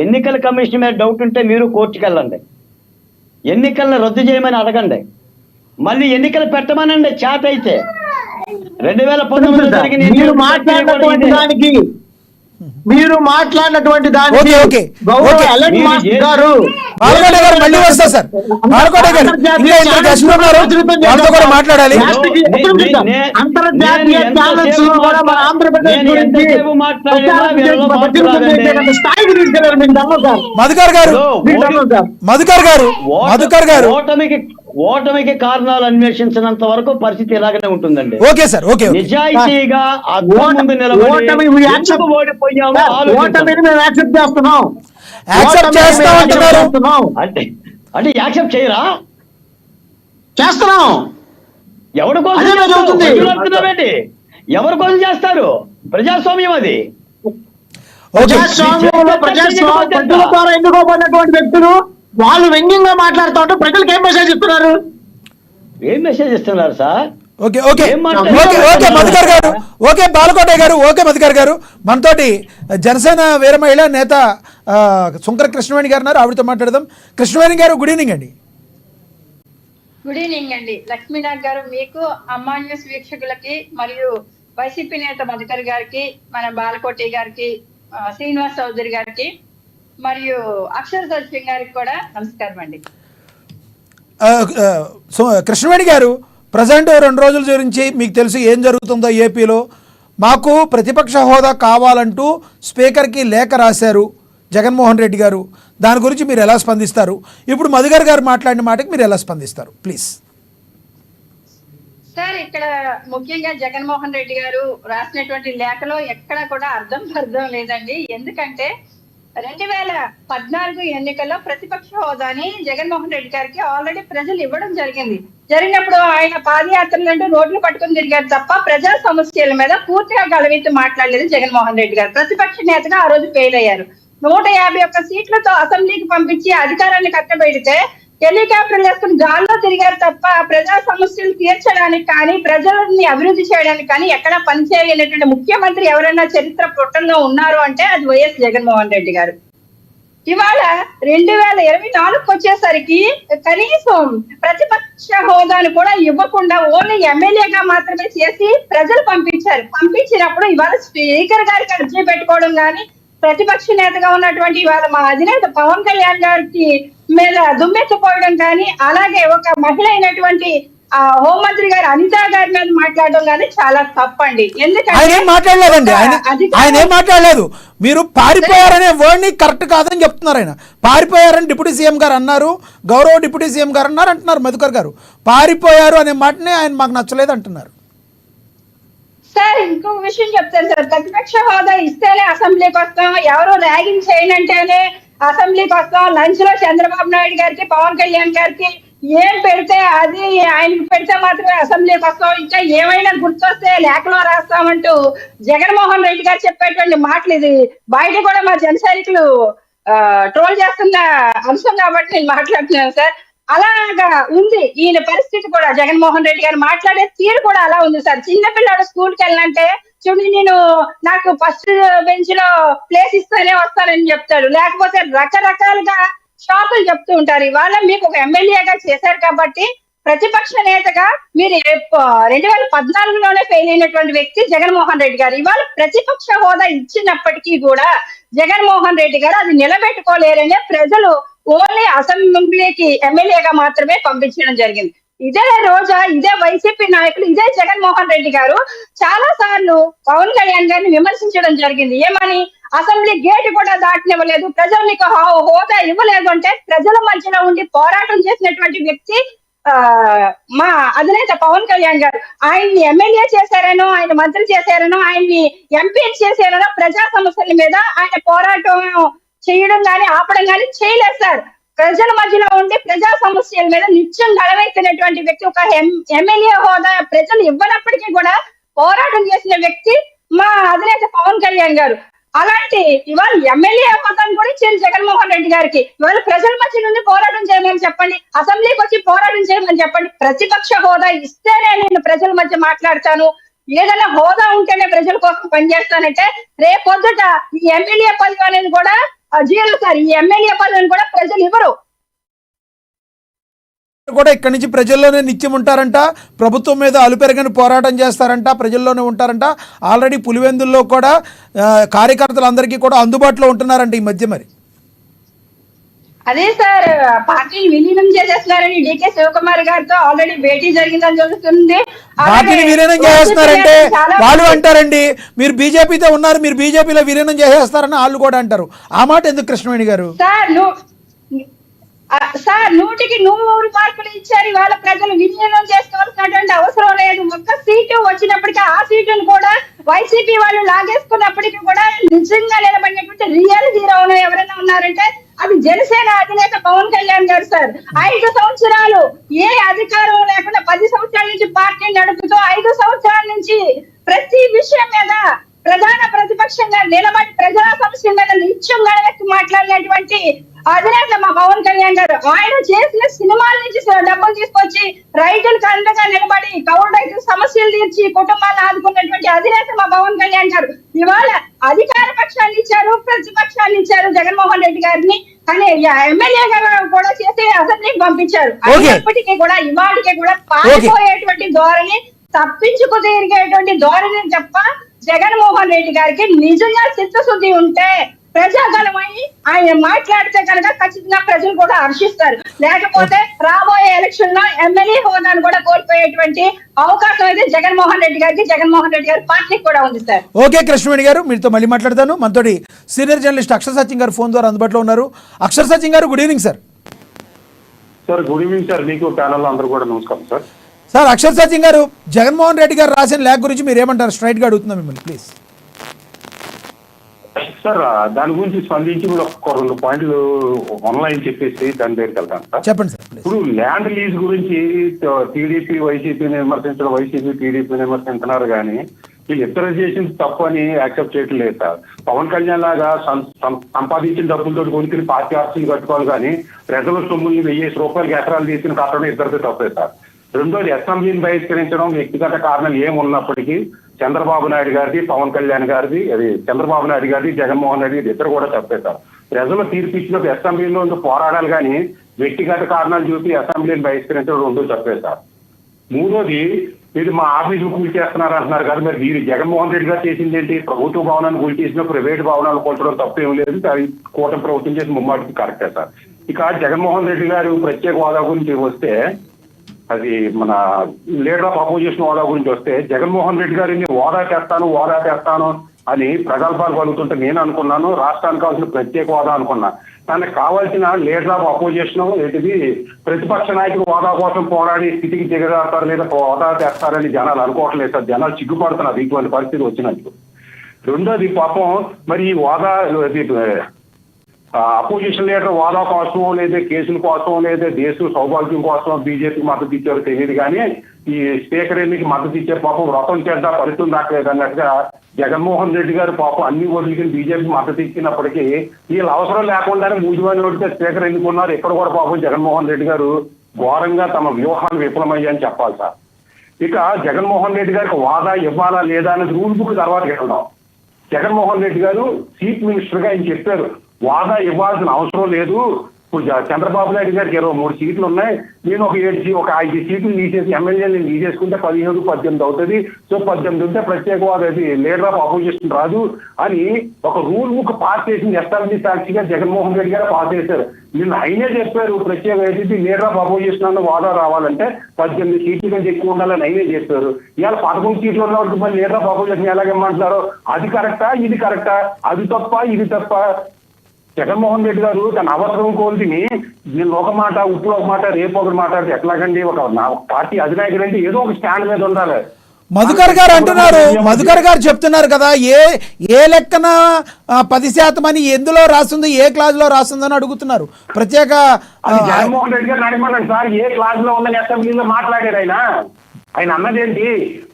ఎన్నికల కమిషన్ మీద డౌట్ ఉంటే మీరు కోర్టుకి వెళ్ళండి, ఎన్నికలను రద్దు చేయమని అడగండి, మళ్ళీ ఎన్నికలు పెట్టమనండి చేత అయితే. 2019 జరిగిన
మీరు మాట్లాడినటువంటి దానికి
ఓకే.
గౌరవ
ఓకే.
ఎలన్ మాస్క్ గారు
బాలకోట గారు మళ్ళీ వస్తా సార్. బాలకోట గారు ఇంకా ఇద్దరు గెస్టులు ఉన్నారు, వాళ్ళతో కూడా మాట్లాడాలి.
అంతర్జాతీయ ఛానల్స్ లో కూడా మన ఆంధ్రప్రదేశ్ గురించి స్థాయికి తీసుకెళ్లారు. మీకు దమ్ము సార్.
మధుకర్ గారు, మధుకర్ గారు, మధుకర్ గారు,
ఓటమికి కారణాలు అన్వేషించినంత వరకు పరిస్థితి ఇలాగనే ఉంటుందండి.
Okay sir, okay.
నిజాయితీగా ముందు నిలబడి
ఓటమిని మేము యాక్సెప్ట్ చేస్తున్నాం.
యాక్సెప్ట్ చేస్తామంటున్నారు.
అంటే యాక్సెప్ట్ చేయరా?
చేస్తున్నాం.
ఎవరి కోసం
అదే జరుగుతుంది.
ఎవరి కోసం చేస్తారు? ప్రజాస్వామ్యం అది.
ప్రజాస్వామ్యంలో ప్రజల ద్వారా ఎన్నుకోబడినటువంటి వ్యక్తులు వాళ్ళు వ్యంగ్యంగా మాట్లాడుతూ ఉంటే ప్రజలకు ఏం మెసేజ్ ఇస్తున్నారు?
ఏం మెసేజ్ ఇస్తున్నారు sir?
Okay okay okay okay Madhukar గారు, ఓకే బాలకోట గారు, ఓకే మధుకర్ గారు. మనతోటి జనసేన వీర మహిళ నేత సుంకర కృష్ణవేణి గారు ఉన్నారు, ఆవిడతో మాట్లాడదాం. కృష్ణవేణి గారు, గుడ్ ఈవినింగ్ అండి.
గుడ్ ఈవినింగ్ అండి. లక్ష్మీనాథ్ గారు, మీకు అమ్మా న్యూస్ వీక్షకులకి మరియు వైసీపీ నేత మధుకర్ గారికి, మన బాలకోటి గారికి, శ్రీనివాస్ చౌదరి గారికి మరియు అక్షర సత్యం గారికి కూడా నమస్కారం అండి.
కృష్ణవేణి గారు, ప్రజెంట్ 2 రోజుల గురించి మీకు తెలుసు ఏం జరుగుతుందో ఏపీలో. మాకు ప్రతిపక్ష హోదా కావాలంటూ స్పీకర్కి లేఖ రాశారు జగన్మోహన్ రెడ్డి గారు. దాని గురించి మీరు ఎలా స్పందిస్తారు? ఇప్పుడు మధుకర్ గారు మాట్లాడిన మాటకి మీరు ఎలా స్పందిస్తారు ప్లీజ్?
సార్, ఇక్కడ ముఖ్యంగా జగన్మోహన్ రెడ్డి గారు రాసినటువంటి లేఖలో ఎక్కడ కూడా అర్థం లేదండి. ఎందుకంటే 2014 ఎన్నికల్లో ప్రతిపక్ష హోదాని జగన్మోహన్ రెడ్డి గారికి ఆల్రెడీ ప్రజలు ఇవ్వడం జరిగినప్పుడు ఆయన పాదయాత్రలంటూ రోడ్లు పట్టుకుని తిరిగారు తప్ప ప్రజా సమస్యల మీద పూర్తిగా గళవెత్తి మాట్లాడలేదు జగన్మోహన్ రెడ్డి గారు. ప్రతిపక్ష నేతగా ఆ రోజు ఫెయిల్ అయ్యారు. 151 సీట్లతో అసెంబ్లీకి పంపించి అధికారాన్ని కట్టబెడితే హెలికాప్టర్లు వేసుకుని గాల్లో తిరిగారు తప్ప ప్రజా సమస్యలు తీర్చడానికి కానీ ప్రజలని అభివృద్ధి చేయడానికి కానీ ఎక్కడా పనిచేయనటువంటి ముఖ్యమంత్రి ఎవరైనా చరిత్ర పుటల్లో ఉన్నారు అంటే అది వైఎస్ జగన్మోహన్ రెడ్డి గారు. ఇవాళ 2024 వచ్చేసరికి కనీసం ప్రతిపక్ష హోదాను కూడా ఇవ్వకుండా ఓన్లీ ఎమ్మెల్యేగా మాత్రమే చేసి ప్రజలు పంపించినప్పుడు ఇవాళ స్పీకర్ గారికి అర్జీ పెట్టుకోవడం కానీ, ప్రతిపక్ష నేతగా ఉన్నటువంటి ఇవాళ మా అధినేత పవన్ కళ్యాణ్ గారికి మీద దుమ్మెత్తిపోవడం కానీ, అలాగే ఒక మహిళ అయినటువంటి హోంమంత్రి గారు అనిత గారి మీద మాట్లాడడం కానీ చాలా తప్పండి. ఎందుకంటే
ఆయన ఏం మాట్లాడలేదండి, ఆయన ఏం మాట్లాడలేదు. మీరు పారిపోయారనే వర్డ్ ని కరెక్ట్ కాదని చెప్తున్నారు. ఆయన పారిపోయారని డిప్యూటీ సీఎం గారు అన్నారు, గౌరవ డిప్యూటీ సీఎం గారు అన్నారు అంటున్నారు మధుకర్ గారు. పారిపోయారు అనే మాటనే ఆయన మాకు నచ్చలేదు అంటున్నారు.
సార్, ఇంకొక విషయం చెప్తాను సార్. ప్రతిపక్ష హోదా ఇస్తేనే అసెంబ్లీకి వస్తాం, ఎవరో ర్యాగింగ్ చేయనంటేనే అసెంబ్లీకి వస్తాం. లంచ్ లో చంద్రబాబు నాయుడు గారికి, పవన్ కళ్యాణ్ గారికి ఏం పెడితే అది ఆయనకి పెడితే మాత్రమే అసెంబ్లీకి వస్తాం, ఇంకా ఏమైనా గుర్తొస్తే లేఖలో రాస్తామంటూ జగన్మోహన్ రెడ్డి గారు చెప్పేటువంటి మాటలు ఇది బయట కూడా మా జన సైనికులు ట్రోల్ చేస్తున్న అంశం కాబట్టి నేను మాట్లాడుతున్నాను సార్. అలాగా ఉంది ఈయన పరిస్థితి కూడా. జగన్మోహన్ రెడ్డి గారు మాట్లాడే తీరు కూడా అలా ఉంది సార్. చిన్నపిల్లాడు స్కూల్కి వెళ్ళాలంటే చూడండి, నాకు ఫస్ట్ బెంచ్ లో ప్లేస్ ఇస్తేనే వస్తానని చెప్తాడు, లేకపోతే రకరకాలుగా షాపులు చెప్తూ ఉంటారు. ఇవాళ మీకు ఒక ఎమ్మెల్యేగా చేశారు కాబట్టి ప్రతిపక్ష నేతగా మీరు 2014లోనే ఫెయిల్ అయినటువంటి వ్యక్తి జగన్మోహన్ రెడ్డి గారు. ఇవాళ ప్రతిపక్ష హోదా ఇచ్చినప్పటికీ కూడా జగన్మోహన్ రెడ్డి గారు అది నిలబెట్టుకోలేరనే ప్రజలు ఓన్లీ అసెంబ్లీకి ఎమ్మెల్యేగా మాత్రమే పంపించడం జరిగింది. ఇదే రోజా, ఇదే వైసీపీ నాయకులు, ఇదే జగన్మోహన్ రెడ్డి గారు చాలా సార్లు పవన్ కళ్యాణ్ గారిని విమర్శించడం జరిగింది. ఏమని? అసెంబ్లీ గేట్ కూడా దాటనివ్వలేదు, ప్రజలు నీకు హోదా ఇవ్వలేదు అంటే ప్రజల మధ్యలో ఉండి పోరాటం చేసినటువంటి వ్యక్తి మా అధినేత పవన్ కళ్యాణ్ గారు. ఆయన్ని ఎమ్మెల్యే చేశారనో, ఆయన మంత్రి చేశారనో, ఆయన్ని ఎంపీ చేశారనో ప్రజా సమస్యల మీద ఆయన పోరాటం చేయడం కానీ ఆపడం కానీ చేయలేదు సార్. ప్రజల మధ్యలో ఉండి ప్రజా సమస్యల మీద నిత్యం గడవెత్తినటువంటి వ్యక్తి, ఒక ఎమ్మెల్యే హోదా ప్రజలు ఇవ్వనప్పటికీ కూడా పోరాటం చేసిన వ్యక్తి మా అధినేత పవన్ కళ్యాణ్ గారు. అలాంటి ఇవాళ ఎమ్మెల్యే హోదాను కూడా ఇచ్చారు జగన్మోహన్ రెడ్డి గారికి. ఇవాళ ప్రజల మధ్య నుండి పోరాటం చేయమని చెప్పండి, అసెంబ్లీకి వచ్చి పోరాటం చేయమని చెప్పండి. ప్రతిపక్ష హోదా ఇస్తేనే నేను ప్రజల మధ్య మాట్లాడతాను, ఏదైనా హోదా ఉంటేనే ప్రజల కోసం పనిచేస్తానంటే రేపొద్దుట ఈ ఎమ్మెల్యే పదవి అనేది కూడా జీరో సార్. ఈ ఎమ్మెల్యే పదవిని కూడా ప్రజలు ఇవ్వరు.
కూడా ఇక్కడి నుంచి ప్రజల్లోనే నిత్యం ఉంటారంట, ప్రభుత్వం మీద అలుపెరగని పోరాటం చేస్తారంట, ప్రజల్లోనే ఉంటారంట. ఆల్రెడీ పులివెందుల్లో కూడా కార్యకర్తలందరికీ కూడా అందుబాటులో ఉంటున్నారంట ఈ మధ్య. మరి
అదే సార్, పార్టీని విలీనం చేసేస్తున్నారని డికే శివకుమార్ గారితో ఆల్రెడీ భేటీ జరిగిందని జరుగుతుంది.
పార్టీని విలీనం చేసేస్తున్నారంటే వాళ్ళు అంటారండి, మీరు బీజేపీతో ఉన్నారు, మీరు బీజేపీలో విలీనం చేసేస్తారని వాళ్ళు కూడా అంటారు. ఆ మాట ఎందుకు కృష్ణవేణి గారు?
సార్ 100కి 100 మార్కులు ఇచ్చారు. ఇవాళ ప్రజలు విలీనం చేసుకోవాల్సినటువంటి అవసరం లేదు. ఒక్క సీటు వచ్చినప్పటికీ ఆ సీటును కూడా వైసీపీ వాళ్ళు లాగేసుకున్నప్పటికీ కూడా నిజంగా నిలబడినటువంటి రియల్ హీరో ఎవరైనా ఉన్నారంటే అది జనసేన అధినేత పవన్ కళ్యాణ్ గారు సార్. 5 సంవత్సరాలు ఏ అధికారం లేకుండా 10 సంవత్సరాల నుంచి పార్టీ నడుపుతూ 5 సంవత్సరాల నుంచి ప్రతి విషయం మీద ప్రధాన ప్రతిపక్షంగా నిలబడి ప్రజా సమస్యల మీద నిత్యం గడవెత్తి మాట్లాడినటువంటి అధినేత మా పవన్ కళ్యాణ్ గారు. ఆయన చేసిన సినిమాల నుంచి డబ్బులు తీసుకొచ్చి రైతులకు అండగా నిలబడి కౌలు రైతుల సమస్యలు తీర్చి కుటుంబాలను ఆదుకున్నటువంటి అధినేత మా పవన్ కళ్యాణ్ గారు. ఇవాళ అధికార పక్షాన్ని ఇచ్చారు, ప్రతిపక్షాన్ని ఇచ్చారు జగన్మోహన్ రెడ్డి గారిని, కానీ ఎమ్మెల్యే గారు కూడా చేసి అసెంబ్లీకి పంపించారు. అయినప్పటికీ కూడా ఇవాటికి కూడా పారిపోయేటువంటి ధోరణి, తప్పించుకు తిరిగేటువంటి ధోరణి తప్ప జగన్మోహన్ రెడ్డి గారికి నిజంగా చిత్తశుద్ధి ఉంటే ప్రజాగణమై ఆయన మాట్లాడితే కనుక ఖచ్చితంగా ప్రజలు కూడా హర్షిస్తారు. లేకపోతే రాబోయే ఎలక్షన్ లో ఎమ్మెల్యే హోదాను కూడా కోల్పోయేటువంటి అవకాశం అయితే జగన్మోహన్ రెడ్డి గారి పార్టీకి కూడా ఉంది సార్.
ఓకే కృష్ణవేణి గారు, మీతో మళ్ళీ మాట్లాడతాను. మనతోటి సీనియర్ జర్నలిస్ట్ అక్షర్ సచిన్ గారు ఫోన్ ద్వారా అందుబాటులో ఉన్నారు. అక్షర్ సచిన్ గారు, good evening sir.
Sir good evening sir, మీకు ప్యానల్ అందరూ కూడా నమస్కారం సార్.
సార్ అక్షర్ సచిన్ గారు, జగన్మోహన్ రెడ్డి గారు రాసిన లేఖ గురించి మీరు ఏమంటారు? స్ట్రైట్ గా అడుగుతున్నా మిమ్మల్ని, ప్లీజ్.
సార్ దాని గురించి స్పందించి కూడా ఒక 2 పాయింట్లు ఆన్లైన్ చెప్పేసి దాని దగ్గరికి వెళ్తాను సార్.
చెప్పండి సార్.
ఇప్పుడు ల్యాండ్ లీజ్ గురించి టీడీపీ వైసీపీని విమర్శించడం, వైసీపీ టీడీపీని విమర్శింటున్నారు కానీ వీళ్ళు ఇతర చేసిన తప్పు అని యాక్సెప్ట్ చేయటం లేదు సార్. పవన్ కళ్యాణ్ లాగా సంపాదించిన డబ్బులతో కొనుక్కుని పార్టీ ఆస్తులు కట్టుకోవాలి కానీ ప్రజల సొమ్ముల్ని 1000 రూపాయలకి ఎకరాలు తీసుకుని కట్టడం ఇద్దరితో తప్పే సార్. రెండోది అసెంబ్లీని బహిష్కరించడం వ్యక్తిగత కారణాలు ఏమున్నప్పటికీ చంద్రబాబు నాయుడు గారిది, పవన్ కళ్యాణ్ గారిది, అది చంద్రబాబు నాయుడు గారిది, జగన్మోహన్ రెడ్డి ఇద్దరు కూడా చెప్పేశారు. ప్రజలు తీర్పు ఇచ్చినప్పుడు అసెంబ్లీలో పోరాడాలి కానీ వ్యక్తిగత కారణాలు చూపి అసెంబ్లీని బహిష్కరించడం రెండో చెప్పేశారు. మూడోది, ఇది మా ఆఫీసులు కూల్ చేస్తున్నారు అంటున్నారు కదా, మరి మీరు జగన్మోహన్ రెడ్డి గారు చేసింది ఏంటి? ప్రభుత్వ భవనాన్ని కూల్ చేసిన ప్రైవేటు భవనాలు కూల్చడం తప్పేం లేదు, అది కూటమి ప్రభుత్వం చేసి ముమ్మాటికి కరెక్టే సార్. ఇక జగన్మోహన్ రెడ్డి గారు ప్రత్యేక హోదా గురించి వస్తే, అది మన లీడర్ ఆఫ్ అపోజిషన్ హోదా గురించి వస్తే, జగన్మోహన్ రెడ్డి గారిని హోదా తెస్తాను అని ప్రగల్భాలు పలుకుతుంటే నేను అనుకున్నాను రాష్ట్రానికి కావాల్సిన ప్రత్యేక హోదా అనుకున్నా. తనకు కావాల్సిన లీడర్ ఆఫ్ అపోజిషన్ ఏంటిది, ప్రతిపక్ష నాయకులు హోదా కోసం పోరాడి స్థితికి దిగజారుతారు లేదా హోదా తెస్తారని జనాలు అనుకోవట్లేదు సార్. జనాలు సిగ్గుపడుతున్నారు ఇటువంటి పరిస్థితి వచ్చినందుకు. రెండోది, పాపం మరి ఈ హోదా అపోజిషన్ లీడర్ హోదా కోసం లేదా కేసుల కోసం లేదా దేశ సౌభాగ్యం కోసం బీజేపీ మద్దతు ఇచ్చారో తెలియదు కానీ ఈ స్పీకర్ ఎన్నికకి మద్దతు ఇచ్చారు. పాపం వ్రతం చేద్దా ఫలితం దాకలేదు అన్నట్టుగా జగన్మోహన్ రెడ్డి గారు పాపం అన్ని ఓట్లకి బీజేపీ మద్దతు ఇచ్చినప్పటికీ వీళ్ళు అవసరం లేకుండానే మూజువాని ఓడితే స్పీకర్ ఎన్నుకున్నారు. ఇక్కడ కూడా పాపం జగన్మోహన్ రెడ్డి గారు ఘోరంగా తమ వ్యూహాలు విఫలమయ్యాయని చెప్పాలి సార్. ఇక జగన్మోహన్ రెడ్డి గారికి హోదా ఇవ్వాలా లేదా అనేది రూల్ బుక్ తర్వాత వెళ్దాం. జగన్మోహన్ రెడ్డి గారు చీఫ్ మినిస్టర్ గా ఆయన చెప్పారు హోదా ఇవ్వాల్సిన అవసరం లేదు. ఇప్పుడు చంద్రబాబు నాయుడు గారికి 23 సీట్లు ఉన్నాయి, నేను ఒక 5 సీట్లు తీసేసి ఎమ్మెల్యేలు తీసేసుకుంటే 17-18 అవుతుంది. సో 18 ఉంటే ప్రత్యేక హోదా లీడర్ ఆఫ్ అపోజిషన్ రాదు అని ఒక రూల్ బుక్ పాస్ చేసింది అసెంబ్లీ సాక్షిగా జగన్మోహన్ రెడ్డి గారు పాస్ చేశారు. నిన్న ఆయనే చెప్పారు ప్రత్యేక లీడర్ ఆఫ్ అపోజిషన్ అన్న హోదా రావాలంటే 18 సీట్లు కంటే ఎక్కువ ఉండాలని ఆయనే చెప్పారు. ఇవాళ 11 సీట్లు ఉన్న వాళ్ళకి మళ్ళీ లీడర్ ఆఫ్ అపోజిషన్ ఎలాగేమంటున్నారు? అది కరెక్టా ఇది కరెక్టా? అది తప్ప ఇది తప్ప? జగన్మోహన్ రెడ్డి గారు తన అవసరం కోల్తిని నేను ఒక మాట ఇప్పుడు ఒక మాట రేపు ఒకటి మాట్లాడితే ఎట్లాగండి? ఒక పార్టీ అధినాయకుడు అంటే ఏదో ఒక స్టాండ్ మీద ఉండాలి.
మధుకర్ గారు అంటున్నారు, మధుకర్ గారు చెప్తున్నారు కదా, ఏ లెక్కన 10% అని ఎందులో రాస్తుంది, ఏ క్లాజ్ లో రాస్తుందని అడుగుతున్నారు. ప్రత్యేక
జగన్మోహన్ రెడ్డి గారు అడగమన్నాడు సార్, ఏ క్లాస్ లో ఉందని అసెంబ్లీలో మాట్లాడారు ఆయన అన్నదేంటి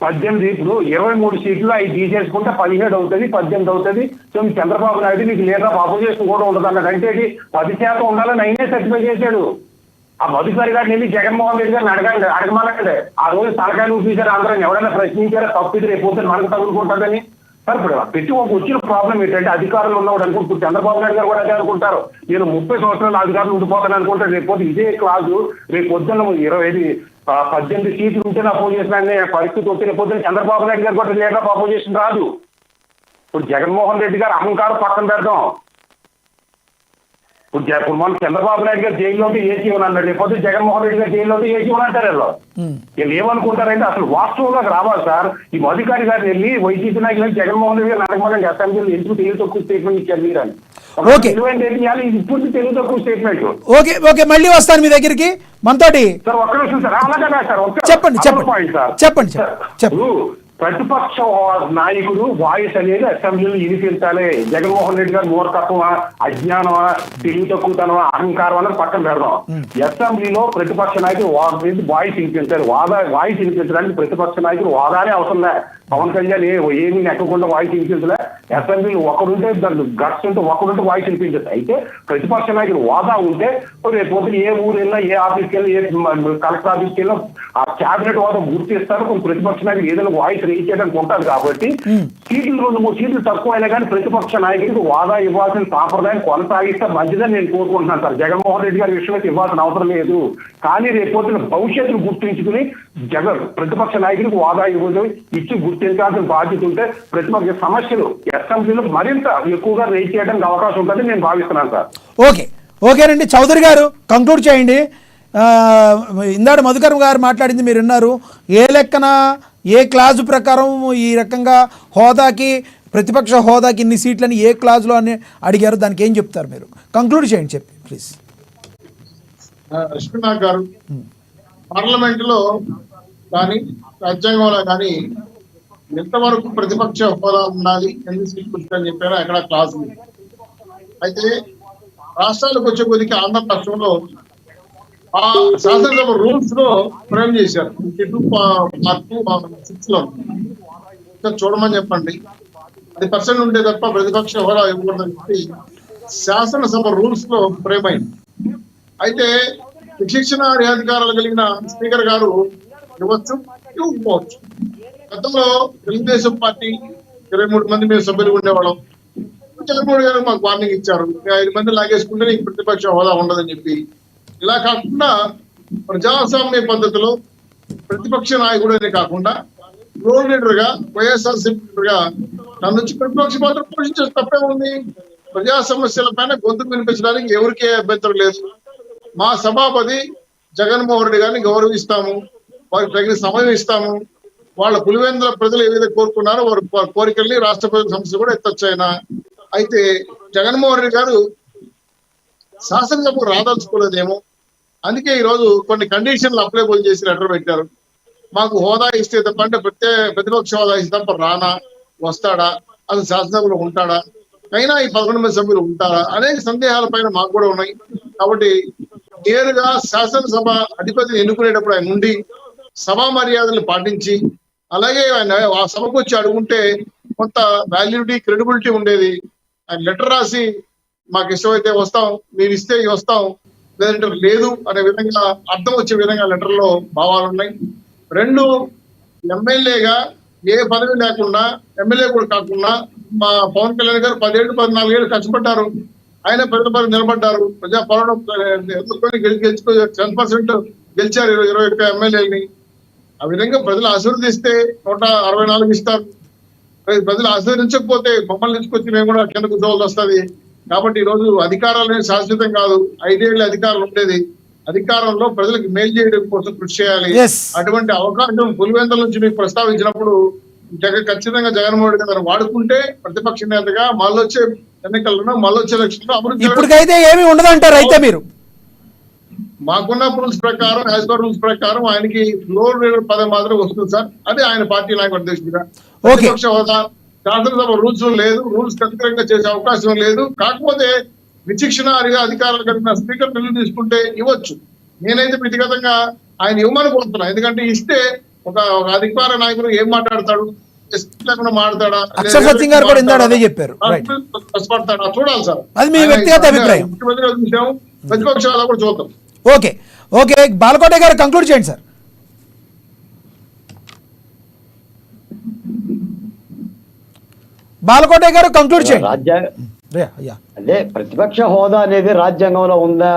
18 ఇప్పుడు 23 సీట్లు అవి తీసేసుకుంటే 17 అవుతుంది, 18 అవుతుంది. సో చంద్రబాబు నాయుడు నీకు లేదా అపోజిషన్ కూడా ఉండదు అన్నాడు. అంటే 10% ఉండాలని ఆయనే సర్టిఫై చేశాడు. ఆ మధుకర్ గారిని వెళ్ళి జగన్మోహన్ రెడ్డి గారిని అడగమనండి. ఆ రోజు తలకాయలు ఊపించారు, అందరం ఎవరైనా ప్రశ్నించారో తప్పితే రేపు పొద్దున మనకు తగులుకుంటుందని. సార్ ఇప్పుడు ప్రతి ఒక్క వచ్చిన ప్రాబ్లం ఏంటంటే అధికారులు ఉన్నవాడు అనుకుంటారు, చంద్రబాబు నాయుడు గారు కూడా అదే అనుకుంటారు, నేను 30 సంవత్సరాలు అధికారులు ఉండిపోతాను అనుకుంటారు. రేపు పొద్దు ఇదే క్లాసు రేపు పొద్దున్న 18 సీట్లు ఉంటే అపోజిషన్ అనే పరిస్థితి వస్తే రేపు పొద్దున్న చంద్రబాబు నాయుడు గారు కూడా లేదా అపోజిషన్ రాదు. ఇప్పుడు జగన్మోహన్ రెడ్డి గారు అహంకారం పక్కన పెడదాం. ఇప్పుడు మన చంద్రబాబు నాయుడు గారు జైల్లో ఉంటే ఏసీ ఇవ్వనన్నాడు, లేకపోతే జగన్మోహన్ రెడ్డి గారు జైల్లో ఉంటే ఏసీ ఇవ్వనంటారు. వీళ్ళు ఏమనుకుంటారంటే అసలు వాస్తవంలోకి రావాలి సార్. ఈ మధుకారి గారు వెళ్ళి వైసీపీ నాయకులు జగన్మోహన్ రెడ్డి గారు అడగమని అసెంబ్లీలో ఎందుకు తెలివి తక్కువ స్టేట్మెంట్ ఇచ్చారు మీరు అని. ఇప్పుడు తెలివి తక్కువ స్టేట్మెంట్.
ఓకే మళ్ళీ వస్తాను మీ దగ్గరికి. మనతోటి
సార్ ఒక్క నిమిషం సార్, అలాగే సార్
చెప్పండి
ప్రతిపక్ష నాయకుడు వాయిస్ అనేది అసెంబ్లీలో వినిపించాలి. జగన్మోహన్ రెడ్డి గారు మూర్ఖత్వమా, అజ్ఞానమా, తెలివి తక్కువతనమా, అహంకారం అనేది పక్కన పెడదాం. అసెంబ్లీలో ప్రతిపక్ష నాయకుడు వాయిస్ వినిపించాలి. వాయిస్ వినిపించడానికి ప్రతిపక్ష నాయకుడు వాదానే అవసరం లే. పవన్ కళ్యాణ్ ఏమీ నెక్కకుండా వాయిస్ వినిపించలే. అసెంబ్లీలో ఒకడుంటే దాన్ని గట్స్ ఉంటే ఒకడుంటే వాయిస్ వినిపించదు. అయితే ప్రతిపక్ష నాయకుడు వాదా ఉంటే రేపు పొద్దున ఏ ఊరు వెళ్ళినా, ఏ ఆఫీస్కి వెళ్ళి, ఏ కలెక్టర్ ఆఫీస్కి వెళ్ళినా ఆ క్యాబినెట్ వాదం గుర్తిస్తారు. కొన్ని ప్రతిపక్ష నాయకుడు ఏదైనా వాయిస్ రేజ్ చేయడానికి ఉంటుంది. కాబట్టి సీట్లు 2-3 సీట్లు తక్కువ అయినా కానీ ప్రతిపక్ష నాయకుడికి వాదా ఇవ్వాల్సిన సాంప్రదాయం కొనసాగిస్తే మంచిదని నేను కోరుకుంటున్నాను సార్. జగన్మోహన్ రెడ్డి గారి విషయంలో ఇవ్వాల్సిన అవసరం లేదు. కానీ రేపు పొద్దున భవిష్యత్తును గుర్తించుకుని ప్రతిపక్ష నాయకుడికి వాదా ఇచ్చి గుర్తించాల్సిన బాధ్యత ఉంటే ప్రతిపక్ష సమస్యలు అసెంబ్లీలో మరింత ఎక్కువగా రేజ్ చేయడానికి అవకాశం ఉంటుందని నేను భావిస్తున్నాను సార్.
ఓకేనండి. చౌదరి గారు కంక్లూడ్ చేయండి. ఇందాక మధుకర్ గారు మాట్లాడింది మీరు విన్నారు. ఏ లెక్కన ఏ క్లాజు ప్రకారం ఈ రకంగా హోదాకి, ప్రతిపక్ష హోదాకి ఇన్ని సీట్లని ఏ క్లాజులో అని అడిగారు, దానికి ఏం చెప్తారు మీరు? కంక్లూడ్ చేయండి చెప్పి ప్లీజ్.
లక్ష్మీనాథ్ గారు, పార్లమెంటులో కానీ రాజ్యాంగంలో కానీ ఎంతవరకు ప్రతిపక్ష హోదా ఉండాలి, ఎన్ని సీట్లు అని చెప్పారో అక్కడ క్లాస్ ఉంది. అయితే రాష్ట్రాలకు వచ్చే కొద్దికి ఆంధ్ర రాష్ట్రంలో ఆ శాసనసభ రూల్స్ లో ఫ్రేమ్ చేశారు. 22(6) లో చూడమని చెప్పండి. 10% ఉంటే తప్ప ప్రతిపక్ష హోదా ఇవ్వకూడదని చెప్పి శాసనసభ రూల్స్ లో ఫ్రేమ్ అయింది. అయితే విశిక్షణ అధికారాలు కలిగిన స్పీకర్ గారు ఇవ్వచ్చు, ఇవ్వకపోవచ్చు. గతంలో తెలుగుదేశం పార్టీ 23 మంది మేము సభ్యులు ఉండేవాళ్ళం. జగన్మోహన్ గారు మాకు వార్నింగ్ ఇచ్చారు, 5 మంది లాగేసుకుంటే నీకు ప్రతిపక్ష హోదా ఉండదని చెప్పి. ఇలా కాకుండా ప్రజాస్వామ్య పద్ధతిలో ప్రతిపక్ష నాయకుడనే కాకుండా రోల్ లీడర్ గా, వైఎస్ఆర్సీపీ లీడర్ గా నన్ను నుంచి ప్రతిపక్ష పాత్ర పోషించే తప్పే ఉంది. ప్రజా సమస్యల పైన గొంతు వినిపించడానికి ఎవరికే అభ్యంతరం లేదు. మా సభాపతి జగన్మోహన్ రెడ్డి గారిని గౌరవిస్తాము, వారికి తగిన సమయం ఇస్తాము. వాళ్ళ పులివెందుల ప్రజలు ఏదైతే కోరుకున్నారో వారి కోరికల్ని రాష్ట్ర ప్రజల సమస్యలు కూడా ఎత్తొచ్చు ఆయన. అయితే జగన్మోహన్ రెడ్డి గారు శాసనసభకు రాదలుచుకోలేదేమో, అందుకే ఈ రోజు కొన్ని కండిషన్లు అప్లైబుల్ చేసి లెటర్ పెట్టారు. మాకు హోదా ఇస్తే తప్ప, అంటే ప్రతిపక్ష హోదా ఇస్తే తప్ప రానా, వస్తాడా, అసలు శాసనసభలో ఉంటాడా, అయినా ఈ 11 మంది సభ్యులు ఉంటారా అనేక సందేహాల పైన మాకు కూడా ఉన్నాయి. కాబట్టి నేరుగా శాసనసభ అధిపతిని ఎన్నుకునేటప్పుడు ఆయన ఉండి సభా మర్యాదలను పాటించి, అలాగే ఆయన ఆ సభకు వచ్చి అడుగుంటే కొంత వాల్యూటీ, క్రెడిబిలిటీ ఉండేది. ఆయన లెటర్ రాసి మాకు ఇష్టమైతే వస్తాం, మీరు ఇస్తే వస్తాం, లేదంటే లేదు అనే విధంగా అర్థం వచ్చే విధంగా లెటర్ లో భావాలు ఉన్నాయి. 2, ఎమ్మెల్యేగా ఏ పదవి లేకుండా, ఎమ్మెల్యే కూడా కాకుండా మా పవన్ కళ్యాణ్ గారు 10 ఏళ్ళు 14 ఏళ్ళు కష్టపడ్డారు. ఆయన ప్రజల నిలబడ్డారు. ప్రజా పాలన గెలుచుకో 10% గెలిచారు 21 ఎమ్మెల్యేలని. ఆ విధంగా ప్రజలు ఆశీర్వదిస్తే 164 ఇస్తారు. ప్రజలు ఆశీర్వదించకపోతే మమ్మల్ని తీసుకొచ్చి మేము కూడా కింద కూర్చోవాల్సి వస్తుంది. కాబట్టి ఈ రోజు అధికారాలు అనేది శాశ్వతం కాదు. 5 ఏళ్ళ అధికారం ఉండేది. అధికారంలో ప్రజలకు మేలు చేయడం కోసం కృషి చేయాలి. అటువంటి అవకాశం పులివెందుల నుంచి మీకు ప్రస్తావించినప్పుడు ఖచ్చితంగా జగన్మోహన్ రెడ్డి గారు వాడుకుంటే ప్రతిపక్ష నేతగా మళ్ళీ వచ్చే ఎన్నికల్లో, మళ్ళీ వచ్చే ఎలక్షన్లో అభివృద్ధి
ఇప్పటికైతే ఏమి ఉండదంటారు అయితే మీరు?
మాకున్న రూల్స్ ప్రకారం, యాజ్ పర్ రూల్స్ ప్రకారం ఆయనకి ఫ్లోర్ లీడర్ పదవి మాత్రం వస్తుంది సార్. అదే ఆయన పార్టీ నాయకుడు అధ్యక్షుడిగా. ప్రతిపక్ష హోదా శాసనసభ రూల్స్ లేదు, రూల్స్ వ్యతిరేకంగా చేసే అవకాశం లేదు. కాకపోతే విచక్షణారిగా అధికారులు కలిగిన స్పీకర్ బిల్లు తీసుకుంటే ఇవ్వచ్చు. నేనైతే వ్యక్తిగతంగా ఆయన ఇవ్వమని కోరుతున్నా. ఎందుకంటే ఇస్తే ఒక అధికార నాయకుడు ఏం మాట్లాడతాడు, లేకుండా మాట్లాడతాడా,
అక్షర్ సత్యం గారు కూడా ఇందాక అదే చెప్పారు.
కష్టపడతాడా చూడాలి సార్.
అది మీ వ్యక్తిగత అభిప్రాయం.
ముఖ్యమంత్రిగా చూసాము, ప్రతిపక్షాలు కూడా చూద్దాం.
ఓకే ఓకే, బాలకోట గారు కంక్లూడ్ చేయండి సార్. బాలకోట గారు కంక్లూడ్ చేయండి.
అదే ప్రతిపక్ష హోదా అనేది రాజ్యాంగంలో ఉందా,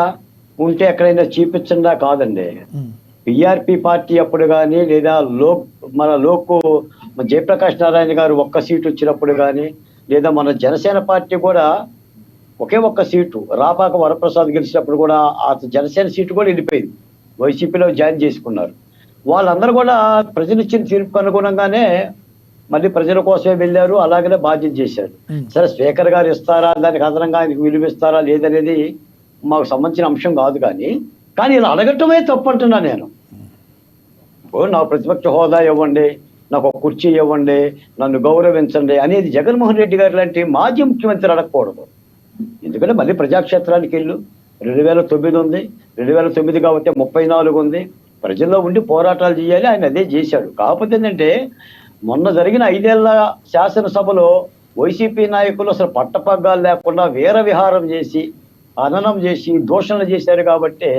ఉంటే ఎక్కడైనా చూపించండా కాదండి. పిఆర్పి పార్టీ అప్పుడు కానీ, లేదా మన జయప్రకాష్ నారాయణ గారు ఒక్క సీటు వచ్చినప్పుడు కానీ, లేదా మన జనసేన పార్టీ కూడా ఒకే ఒక్క సీటు రాపాక వరప్రసాద్ గెలిచినప్పుడు కూడా ఆ జనసేన సీటు కూడా వెళ్ళిపోయింది, వైసీపీలో జాయిన్ చేసుకున్నారు. వాళ్ళందరూ కూడా ప్రజలు ఇచ్చిన తీర్పుకు అనుగుణంగానే మళ్ళీ ప్రజల కోసమే వెళ్ళారు, అలాగనే బాధ్యత చేశారు. సరే స్పీకర్ గారు ఇస్తారా, దానికి అదనంగా ఆయనకు విలువిస్తారా లేదనేది మాకు సంబంధించిన అంశం కాదు. కానీ ఇలా అడగటమే తప్పు అంటున్నా నేను. నాకు ప్రతిపక్ష హోదా ఇవ్వండి, నాకు ఒక కుర్చీ ఇవ్వండి, నన్ను గౌరవించండి అనేది జగన్మోహన్ రెడ్డి గారు లాంటి మాజీ ముఖ్యమంత్రి అడగకూడదు. ఎందుకంటే మళ్ళీ ప్రజాక్షేత్రానికి వెళ్ళు, 2009 ఉంది, 2009 కాబట్టి 34 ఉంది, ప్రజల్లో ఉండి పోరాటాలు చేయాలి. ఆయన అదే చేశాడు. కాకపోతే ఏంటంటే మొన్న జరిగిన 5 ఏళ్ల శాసనసభలో వైసీపీ నాయకులు అసలు పట్టపగ్గాలు లేకుండా వీర విహారం చేసి, హననం చేసి, దూషణలు చేశారు కాబట్టి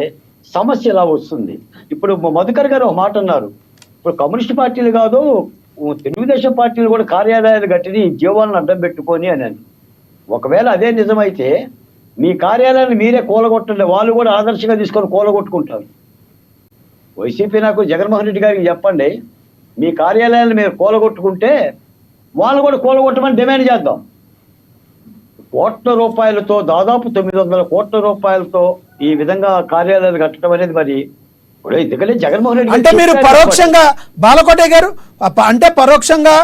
సమస్య ఇలా వస్తుంది. ఇప్పుడు మధుకర్ గారు ఒక మాట అన్నారు, ఇప్పుడు కమ్యూనిస్ట్ పార్టీలు కాదు తెలుగుదేశం పార్టీలు కూడా కార్యాలయాలు కట్టిని జీవాలను అడ్డం పెట్టుకొని అని. ఒకవేళ అదే నిజమైతే మీ కార్యాలయాన్ని మీరే కూలగొట్టండి, వాళ్ళు కూడా ఆదర్శంగా తీసుకొని కూలగొట్టుకుంటారు. వైసీపీ నాకు జగన్మోహన్ రెడ్డి గారికి చెప్పండి, మీ కార్యాలయాన్ని మీరు కూలగొట్టుకుంటే వాళ్ళు కూడా కూలగొట్టమని డిమాండ్ చేద్దాం. కోట్ల రూపాయలతో, దాదాపు 900 కోట్ల రూపాయలతో ఈ విధంగా కార్యాలయాలు కట్టడం అనేది మరి ఎందుకంటే జగన్మోహన్ రెడ్డి
అంటే మీరు పరోక్షంగా బాలకోట గారు అంటే పరోక్షంగా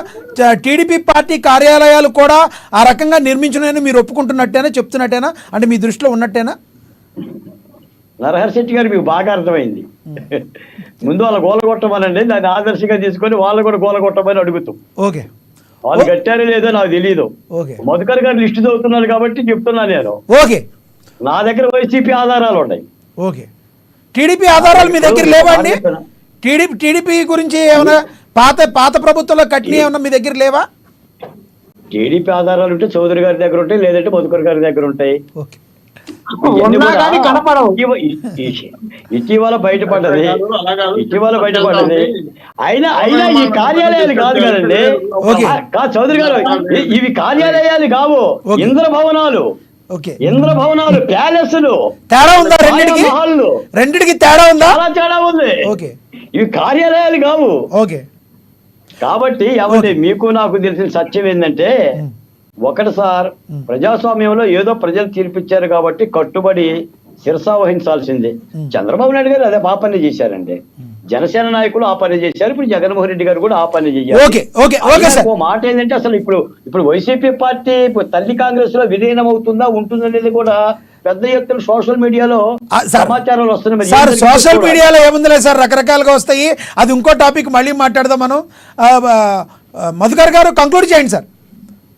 టీడీపీ పార్టీ కార్యాలయాలు కూడా ఆ రకంగా నిర్మించునని మీరు ఒప్పుకుంటున్నట్టేనా, చెప్తున్నట్టేనా, అంటే మీ దృష్టిలో ఉన్నట్టేనా?
నరహరి శెట్టి గారు మీకు బాగా అర్థమైంది. ముందు వాళ్ళ గోలగొట్టమనండి, దాన్ని ఆదర్శంగా తీసుకొని వాళ్ళు కూడా గోలగొట్టమని అడుగుతాం.
ఓకే,
వాళ్ళు కట్టారో లేదో నాకు తెలియదు. మధుకర్ గారు లిస్టు చదువుతున్నారు కాబట్టి చెప్తున్నా నేను.
ఓకే,
నా దగ్గర వైసీపీ ఆధారాలు ఉన్నాయి.
ఓకే, టీడీపీ ఆధారాలు మీ దగ్గర లేవా అండి? టీడీపీ గురించి ఏమైనా పాత ప్రభుత్వంలో కట్టిన ఏమన్నా మీ దగ్గర లేవా?
టీడీపీ ఆధారాలు ఉంటే చౌదరి గారి దగ్గర ఉంటాయి, లేదంటే మధుకర్ గారి దగ్గర ఉంటాయి. ఇటీవల బయటపడ్డది. అయినా ఈ కార్యాలయాలు కాదు కదండి చౌదరి గారు, ఇవి కార్యాలయాలు కావు, ఇంద్రభవనాలు. ఇంద్రభవనాలు, ప్యాలెస్లు.
తేడా ఉందా? రెండిటికి తేడా ఉందా?
చాలా తేడా ఉంది. ఇవి కార్యాలయాలు కావు.
ఓకే,
కాబట్టి ఏమంటే మీకు నాకు తెలిసిన సత్యం ఏంటంటే, ఒకటి సార్, ప్రజాస్వామ్యంలో ఏదో ప్రజలు తీర్పిచ్చారు కాబట్టి కట్టుబడి శిరసా వహించాల్సిందే. చంద్రబాబు నాయుడు గారు అదే ఆ పని చేశారండి, జనసేన నాయకులు ఆ పని చేశారు, ఇప్పుడు జగన్మోహన్ రెడ్డి గారు కూడా ఆ పని చేయాలి. మాట ఏంటంటే అసలు ఇప్పుడు వైసీపీ పార్టీ తల్లి కాంగ్రెస్ లో విలీనం అవుతుందా ఉంటుందనేది కూడా పెద్ద ఎత్తున సోషల్ మీడియాలో సమాచారాలు వస్తున్నాయి.
సార్ సోషల్ మీడియాలో ఏముందిలే సార్, రకరకాలుగా వస్తాయి. అది ఇంకో టాపిక్, మళ్ళీ మాట్లాడదాం మనం. మధుకర్ గారు కంక్లూడ్ చేయండి సార్.